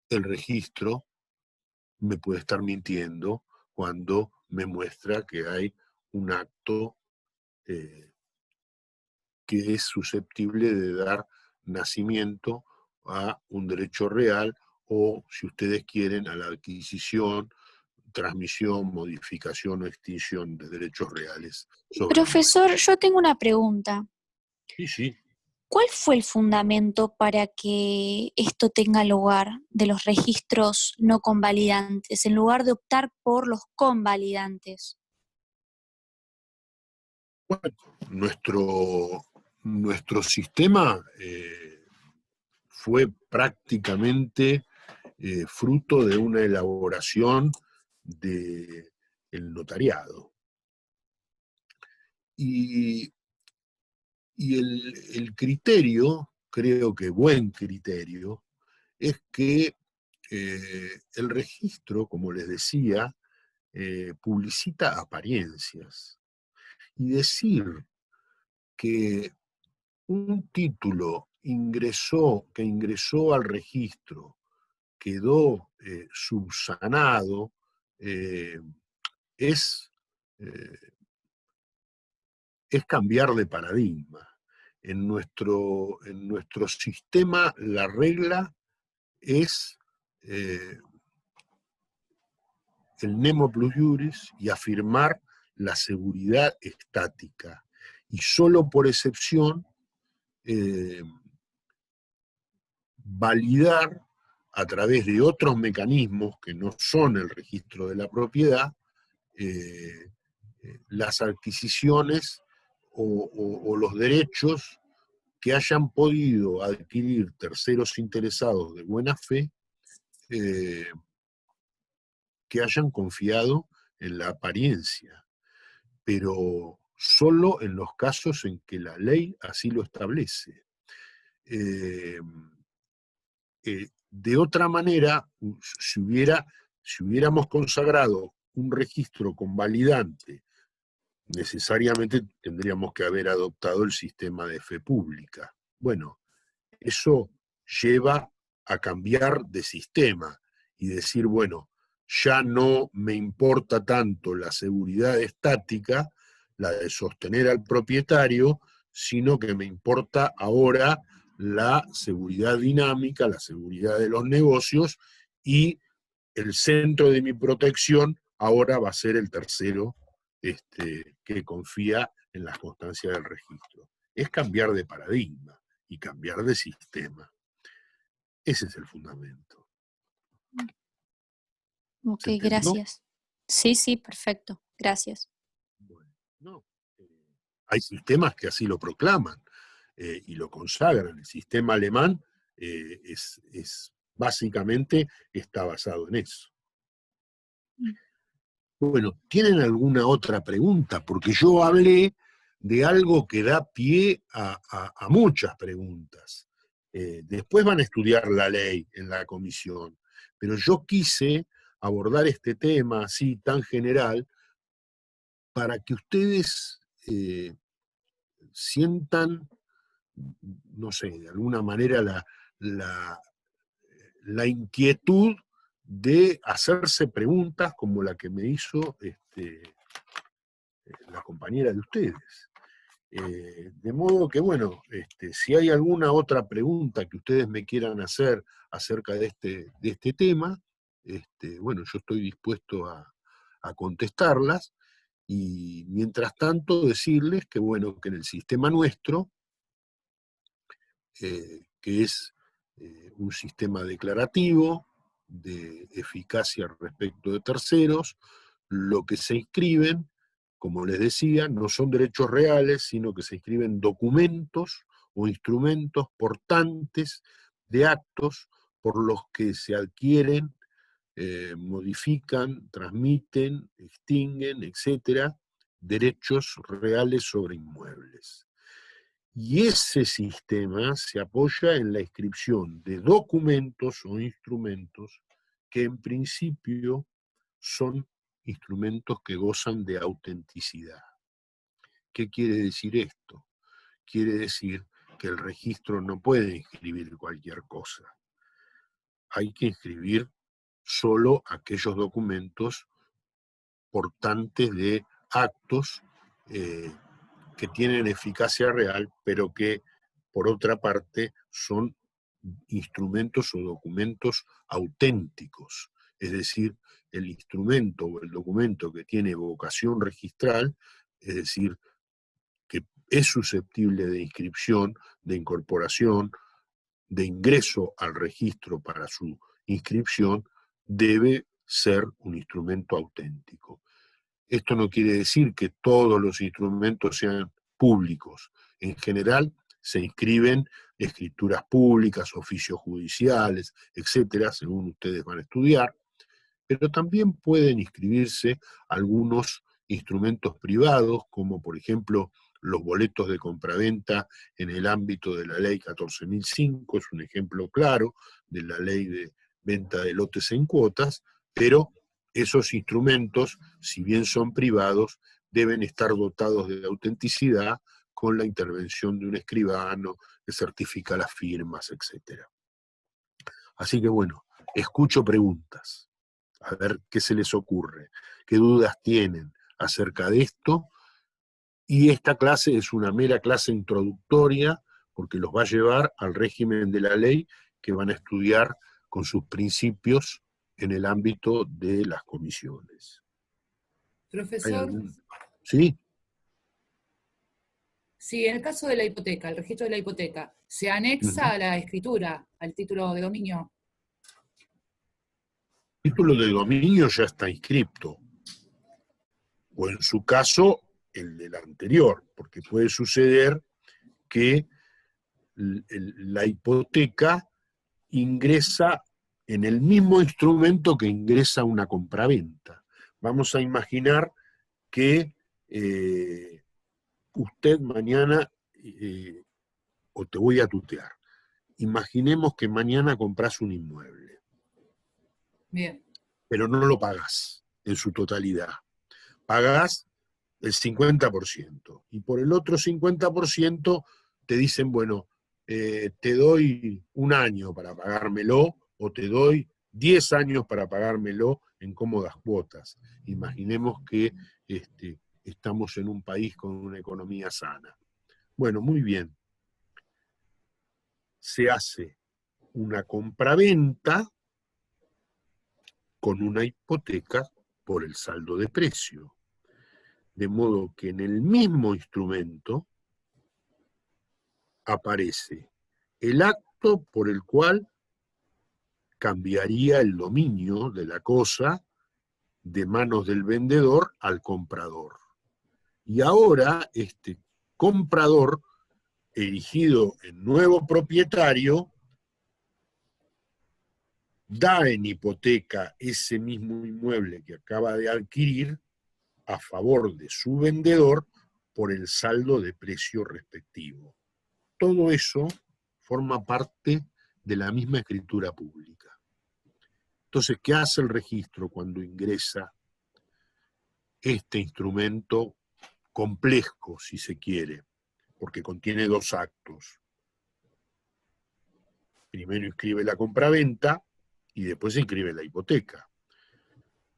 el registro me puede estar mintiendo cuando me muestra que hay un acto que es susceptible de dar nacimiento a un derecho real o, si ustedes quieren, a la adquisición, transmisión, modificación o extinción de derechos reales. Profesor, yo tengo una pregunta. Sí, sí. ¿Cuál fue el fundamento para que esto tenga lugar de los registros no convalidantes, en lugar de optar por los convalidantes? Bueno, nuestro sistema fue prácticamente fruto de una elaboración del notariado. Y el criterio, creo que buen criterio, es que el registro, como les decía, publicita apariencias. Y decir que un título que ingresó al registro quedó subsanado es cambiar de paradigma. En nuestro sistema la regla es el nemo plus iuris y afirmar la seguridad estática y solo por excepción validar a través de otros mecanismos que no son el registro de la propiedad las adquisiciones o los derechos que hayan podido adquirir terceros interesados de buena fe que hayan confiado en la apariencia, pero solo en los casos en que la ley así lo establece. De otra manera, si hubiéramos consagrado un registro convalidante, necesariamente tendríamos que haber adoptado el sistema de fe pública. Bueno, eso lleva a cambiar de sistema y decir, bueno, ya no me importa tanto la seguridad estática, la de sostener al propietario, sino que me importa ahora la seguridad dinámica, la seguridad de los negocios, y el centro de mi protección ahora va a ser el tercero que confía en las constancias del registro. Es cambiar de paradigma y cambiar de sistema. Ese es el fundamento. Ok, gracias. Sí, sí, perfecto. Gracias. Bueno, no. Hay sistemas que así lo proclaman y lo consagran. El sistema alemán básicamente está basado en eso. Bueno, ¿tienen alguna otra pregunta? Porque yo hablé de algo que da pie a muchas preguntas. Después van a estudiar la ley en la comisión, pero yo quise abordar este tema así tan general para que ustedes sientan, no sé, de alguna manera la inquietud de hacerse preguntas como la que me hizo la compañera de ustedes. De modo que, bueno, si hay alguna otra pregunta que ustedes me quieran hacer acerca de este tema, bueno, yo estoy dispuesto a contestarlas, y mientras tanto decirles que, bueno, que en el sistema nuestro, que es un sistema declarativo, de eficacia respecto de terceros, lo que se inscriben, como les decía, no son derechos reales, sino que se inscriben documentos o instrumentos portantes de actos por los que se adquieren, modifican, transmiten, extinguen, etcétera, derechos reales sobre inmuebles. Y ese sistema se apoya en la inscripción de documentos o instrumentos que en principio son instrumentos que gozan de autenticidad. ¿Qué quiere decir esto? Quiere decir que el registro no puede inscribir cualquier cosa. Hay que inscribir solo aquellos documentos portantes de actos que tienen eficacia real, pero que, por otra parte, son instrumentos o documentos auténticos. Es decir, el instrumento o el documento que tiene vocación registral, es decir, que es susceptible de inscripción, de incorporación, de ingreso al registro para su inscripción, debe ser un instrumento auténtico. Esto no quiere decir que todos los instrumentos sean públicos. En general se inscriben escrituras públicas, oficios judiciales, etcétera, según ustedes van a estudiar, pero también pueden inscribirse algunos instrumentos privados, como por ejemplo los boletos de compraventa en el ámbito de la ley 14.005, es un ejemplo claro de la ley de venta de lotes en cuotas, pero esos instrumentos, si bien son privados, deben estar dotados de autenticidad con la intervención de un escribano que certifica las firmas, etc. Así que bueno, escucho preguntas, a ver qué se les ocurre, qué dudas tienen acerca de esto, y esta clase es una mera clase introductoria porque los va a llevar al régimen de la ley que van a estudiar con sus principios en el ámbito de las comisiones. Profesor, ¿Sí? Si en el caso de la hipoteca, el registro de la hipoteca, se anexa a la escritura, al título de dominio. El título de dominio ya está inscripto, o en su caso, el del anterior, porque puede suceder que la hipoteca ingresa en el mismo instrumento que ingresa una compraventa. Vamos a imaginar que usted mañana, o te voy a tutear, imaginemos que mañana compras un inmueble. Bien. Pero no lo pagás en su totalidad. Pagás el 50%. Y por el otro 50% te dicen, bueno, te doy 1 año para pagármelo, o te doy 10 años para pagármelo en cómodas cuotas. Imaginemos que estamos en un país con una economía sana. Bueno, muy bien. Se hace una compraventa con una hipoteca por el saldo de precio. De modo que en el mismo instrumento aparece el acto por el cual cambiaría el dominio de la cosa de manos del vendedor al comprador. Y ahora este comprador, erigido en nuevo propietario, da en hipoteca ese mismo inmueble que acaba de adquirir a favor de su vendedor por el saldo de precio respectivo. Todo eso forma parte de la misma escritura pública. Entonces, ¿qué hace el registro cuando ingresa este instrumento complejo, si se quiere? Porque contiene 2 actos. Primero inscribe la compraventa y después inscribe la hipoteca.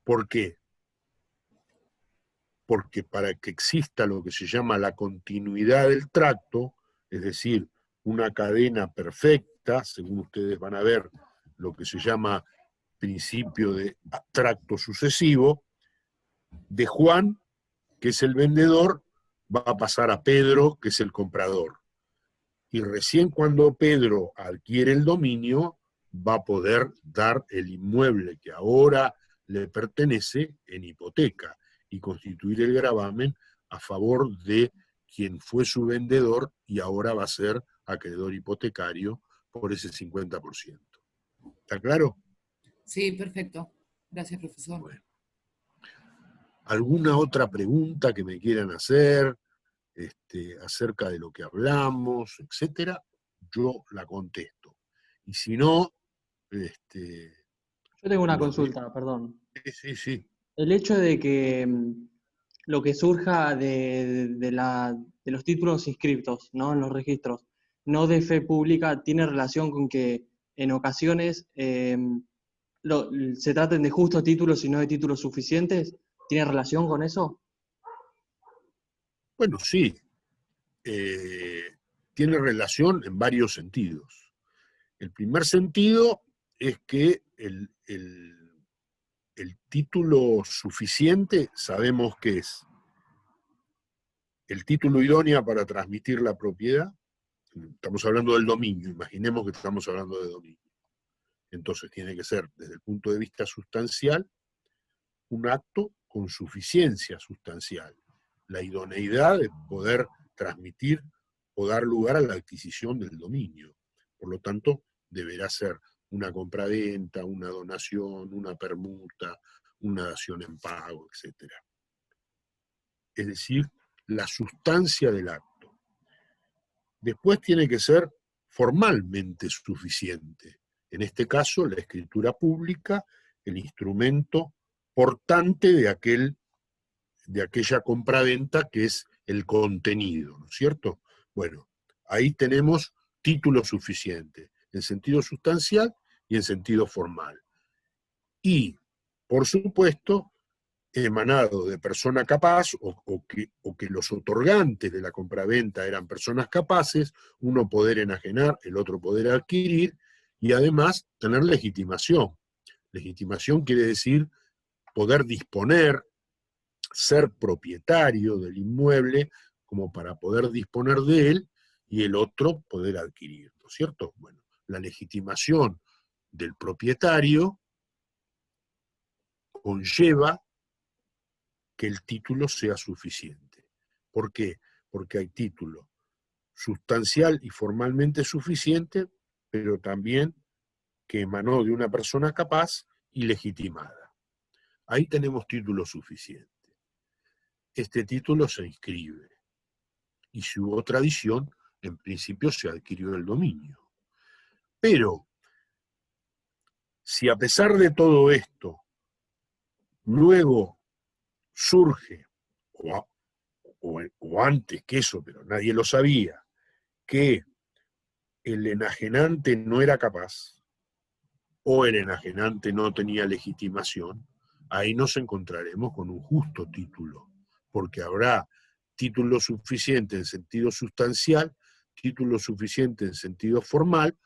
¿Por qué? Porque para que exista lo que se llama la continuidad del tracto, es decir, una cadena perfecta, según ustedes van a ver lo que se llama principio de tracto sucesivo, de Juan, que es el vendedor, va a pasar a Pedro, que es el comprador. Y recién cuando Pedro adquiere el dominio, va a poder dar el inmueble que ahora le pertenece en hipoteca y constituir el gravamen a favor de quien fue su vendedor y ahora va a ser acreedor hipotecario por ese 50%. ¿Está claro? Sí, perfecto. Gracias, profesor. Bueno. ¿Alguna otra pregunta que me quieran hacer acerca de lo que hablamos, etcétera? Yo la contesto. Y si no, yo tengo una consulta, perdón. Sí. El hecho de que lo que surja de los títulos inscriptos, ¿no?, en los registros, no de fe pública, tiene relación con que en ocasiones se traten de justos títulos y no de títulos suficientes. ¿Tiene relación con eso? Bueno, sí. Tiene relación en varios sentidos. El primer sentido es que el título suficiente sabemos que es el título idóneo para transmitir la propiedad. Estamos hablando del dominio, imaginemos que estamos hablando de dominio. Entonces tiene que ser, desde el punto de vista sustancial, un acto con suficiencia sustancial, la idoneidad de poder transmitir o dar lugar a la adquisición del dominio. Por lo tanto, deberá ser una compraventa, una donación, una permuta, una dación en pago, etc. Es decir, la sustancia del acto. Después tiene que ser formalmente suficiente. En este caso, la escritura pública, el instrumento portante de aquella compraventa que es el contenido, ¿no es cierto? Bueno, ahí tenemos título suficiente, en sentido sustancial y en sentido formal. Y, por supuesto, emanado de persona capaz, o que los otorgantes de la compraventa eran personas capaces, uno poder enajenar, el otro poder adquirir, y además tener legitimación. Legitimación quiere decir poder disponer ser propietario del inmueble como para poder disponer de él y el otro poder adquirir, ¿no es cierto? Bueno, la legitimación del propietario conlleva que el título sea suficiente. ¿Por qué? Porque hay título sustancial y formalmente suficiente, pero también que emanó de una persona capaz y legitimada. Ahí tenemos título suficiente. Este título se inscribe. Y si hubo tradición, en principio se adquirió el dominio. Pero, si a pesar de todo esto, luego surge, o antes que eso, pero nadie lo sabía, que el enajenante no era capaz, o el enajenante no tenía legitimación, ahí nos encontraremos con un justo título, porque habrá título suficiente en sentido sustancial, título suficiente en sentido formal,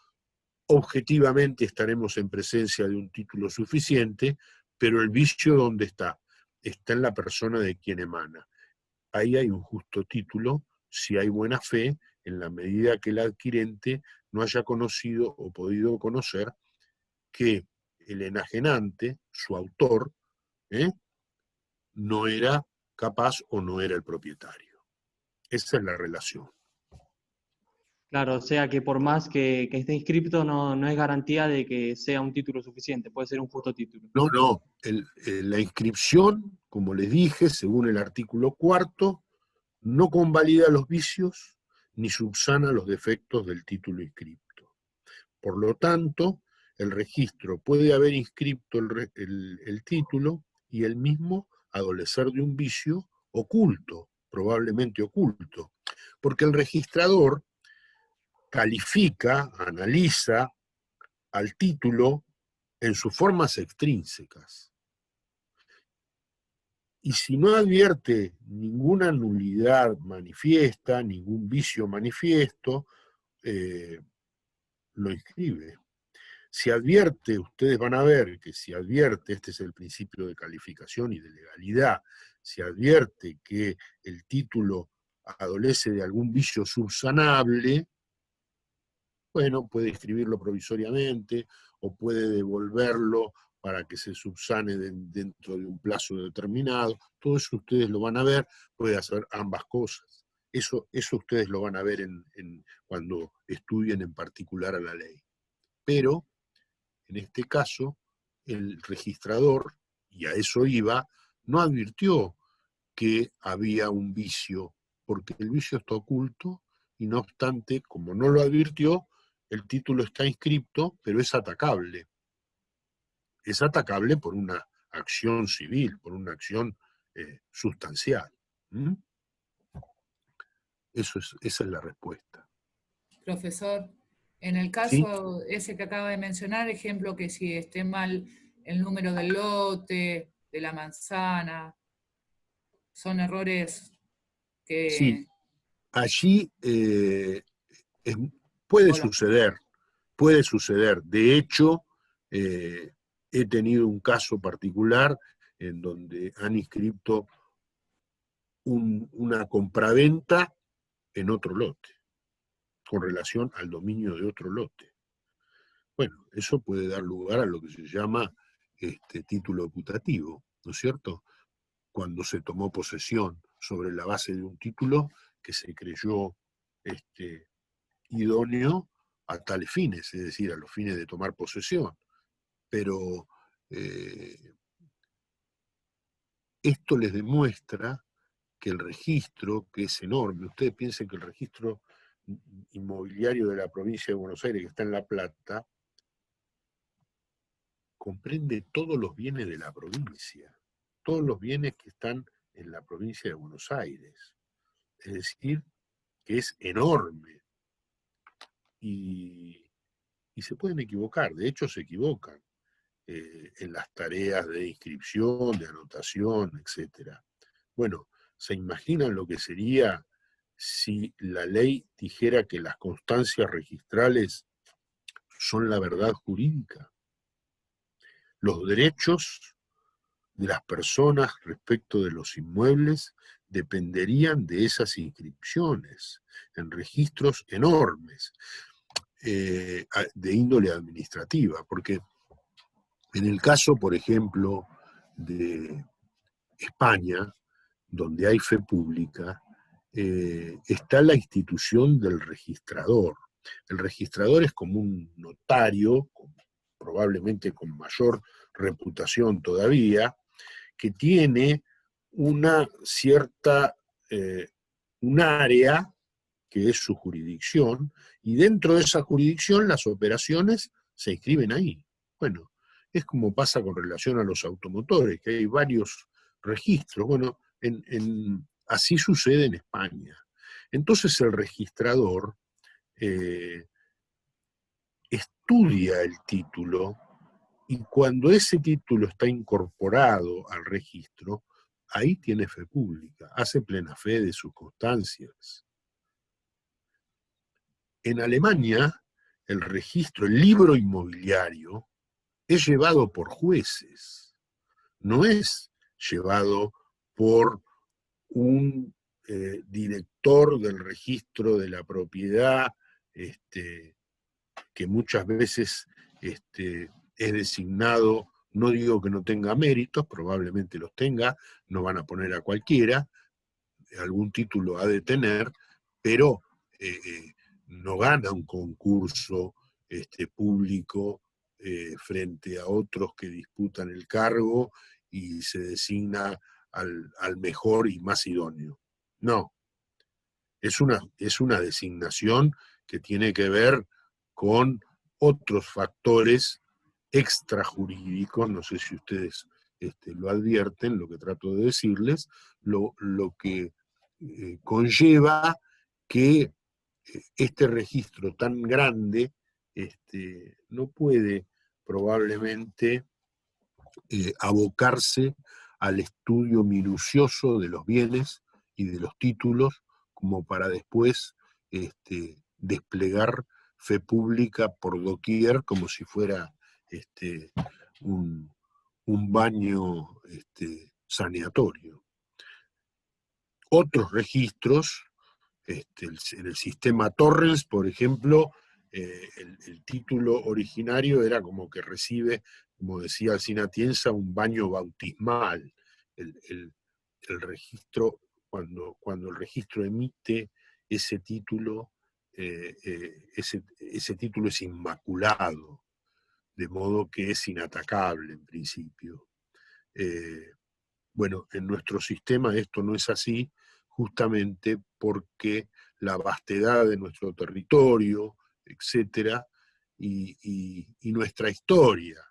objetivamente estaremos en presencia de un título suficiente, pero el vicio ¿dónde está? Está en la persona de quien emana. Ahí hay un justo título, si hay buena fe, en la medida que el adquirente no haya conocido o podido conocer que el enajenante, su autor, no era capaz o no era el propietario. Esa es la relación. Claro, o sea que por más que esté inscripto no es garantía de que sea un título suficiente, puede ser un justo título. No, la inscripción, como les dije, según el artículo 4, no convalida los vicios ni subsana los defectos del título inscripto. Por lo tanto, el registro puede haber inscripto el título y el mismo adolecer de un vicio oculto, probablemente oculto, porque el registrador califica, analiza al título en sus formas extrínsecas. Y si no advierte ninguna nulidad manifiesta, ningún vicio manifiesto, lo inscribe. Si advierte, ustedes van a ver que si advierte, este es el principio de calificación y de legalidad, si advierte que el título adolece de algún vicio subsanable, bueno, puede inscribirlo provisoriamente o puede devolverlo para que se subsane dentro de un plazo determinado. Todo eso ustedes lo van a ver, puede hacer ambas cosas. Eso ustedes lo van a ver cuando estudien en particular a la ley. Pero, en este caso, el registrador, y a eso iba, no advirtió que había un vicio, porque el vicio está oculto, y no obstante, como no lo advirtió, el título está inscripto, pero es atacable. Es atacable por una acción civil, por una acción sustancial. ¿Mm? Esa es la respuesta. Profesor, en el ¿Sí? caso ese que acaba de mencionar, ejemplo que si esté mal el número del lote, de la manzana, son errores Sí, que... allí puede Hola. suceder, puede suceder. De hecho, he tenido un caso particular en donde han inscrito una compraventa en otro lote, con relación al dominio de otro lote. Bueno, eso puede dar lugar a lo que se llama título putativo, ¿no es cierto? Cuando se tomó posesión sobre la base de un título que se creyó idóneo a tales fines, es decir, a los fines de tomar posesión. Pero esto les demuestra que el registro, que es enorme, ustedes piensen que el registro inmobiliario de la provincia de Buenos Aires, que está en La Plata, comprende todos los bienes de la provincia, todos los bienes que están en la provincia de Buenos Aires. Es decir, que es enorme. Y se pueden equivocar, de hecho se equivocan en las tareas de inscripción, de anotación, etc. Bueno, ¿se imaginan lo que sería si la ley dijera que las constancias registrales son la verdad jurídica? Los derechos de las personas respecto de los inmuebles dependerían de esas inscripciones en registros enormes de índole administrativa, porque en el caso, por ejemplo, de España, donde hay fe pública, está la institución del registrador. El registrador es como un notario, probablemente con mayor reputación todavía, que tiene una cierta, un área que es su jurisdicción, y dentro de esa jurisdicción las operaciones se inscriben ahí. Bueno, es como pasa con relación a los automotores, que hay varios registros. Bueno, así sucede en España. Entonces el registrador estudia el título, y cuando ese título está incorporado al registro, ahí tiene fe pública, hace plena fe de sus constancias. En Alemania, el registro, el libro inmobiliario, es llevado por jueces, no es llevado por un director del registro de la propiedad, que muchas veces es designado, no digo que no tenga méritos, probablemente los tenga, no van a poner a cualquiera, algún título ha de tener, pero no gana un concurso público frente a otros que disputan el cargo y se designa al mejor y más idóneo. No, es una designación que tiene que ver con otros factores extrajurídicos, no sé si ustedes lo advierten, lo que trato de decirles, lo que conlleva que este registro tan grande no puede probablemente abocarse al estudio minucioso de los bienes y de los títulos, como para después desplegar fe pública por doquier, como si fuera un baño saneatorio. Otros registros, en el sistema Torrens, por ejemplo, el título originario era como que recibe, como decía Alcina Tienza, un baño bautismal. El registro, cuando el registro emite ese título, ese título es inmaculado, de modo que es inatacable en principio. Bueno, en nuestro sistema esto no es así, justamente porque la vastedad de nuestro territorio, etcétera, y nuestra historia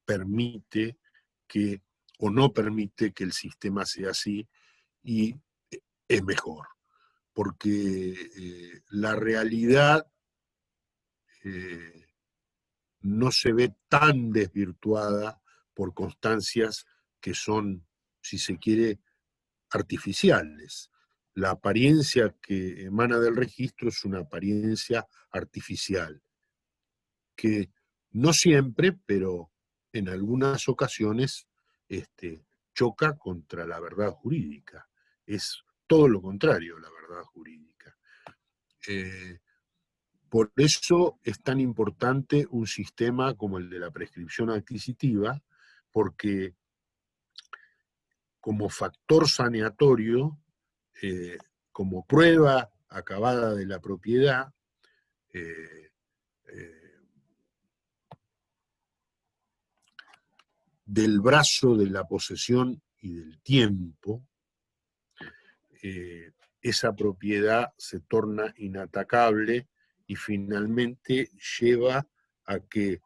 permite que, o no permite que el sistema sea así, y es mejor, porque la realidad no se ve tan desvirtuada por constancias que son, si se quiere, artificiales. La apariencia que emana del registro es una apariencia artificial, que no siempre, pero en algunas ocasiones choca contra la verdad jurídica. Es todo lo contrario a la verdad jurídica. Por eso es tan importante un sistema como el de la prescripción adquisitiva, porque como factor saneatorio, como prueba acabada de la propiedad, del brazo de la posesión y del tiempo, esa propiedad se torna inatacable y finalmente lleva a que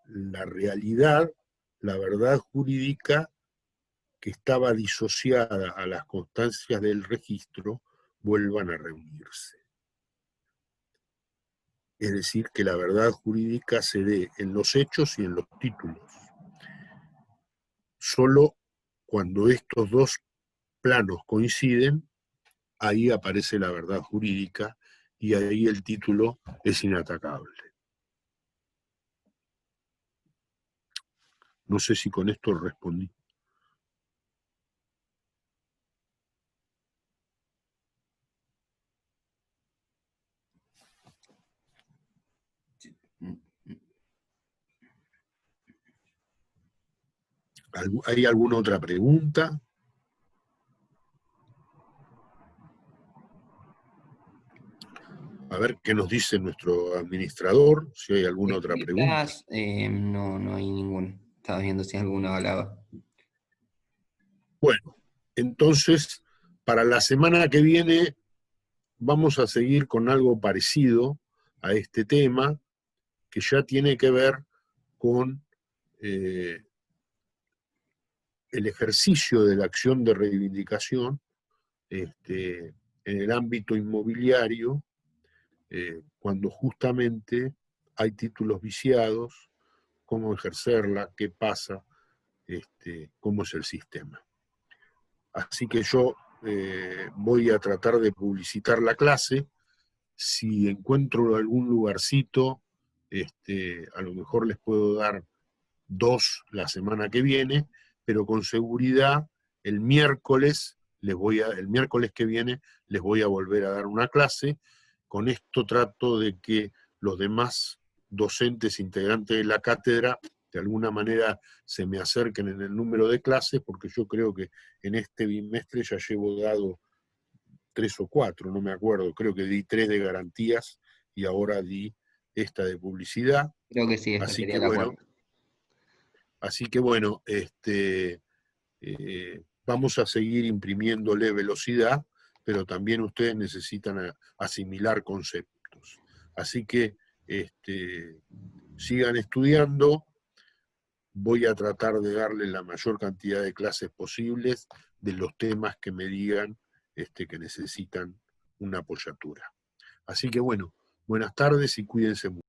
la realidad, la verdad jurídica, que estaba disociada a las constancias del registro, vuelvan a reunirse. Es decir, que la verdad jurídica se dé en los hechos y en los títulos. Solo cuando estos dos planos coinciden, ahí aparece la verdad jurídica y ahí el título es inatacable. No sé si con esto respondí. ¿Hay alguna otra pregunta? A ver qué nos dice nuestro administrador, si hay alguna otra pregunta. No hay ninguna. Estaba viendo si alguna hablaba. Bueno, entonces, para la semana que viene vamos a seguir con algo parecido a este tema, que ya tiene que ver con el ejercicio de la acción de reivindicación en el ámbito inmobiliario, cuando justamente hay títulos viciados, cómo ejercerla, qué pasa, cómo es el sistema. Así que yo voy a tratar de publicitar la clase. Si encuentro algún lugarcito, a lo mejor les puedo dar 2 la semana que viene, pero con seguridad el miércoles que viene les voy a volver a dar una clase. Con esto trato de que los demás docentes integrantes de la cátedra de alguna manera se me acerquen en el número de clases, porque yo creo que en este bimestre ya llevo dado 3 o 4, no me acuerdo, creo que di 3 de garantías y ahora di esta de publicidad. Creo que sí, esta Así sería que la bueno, cuarta. así que bueno, vamos a seguir imprimiéndole velocidad, pero también ustedes necesitan asimilar conceptos. Así que sigan estudiando. Voy a tratar de darle la mayor cantidad de clases posibles de los temas que me digan que necesitan una apoyatura. Así que bueno, buenas tardes y cuídense mucho.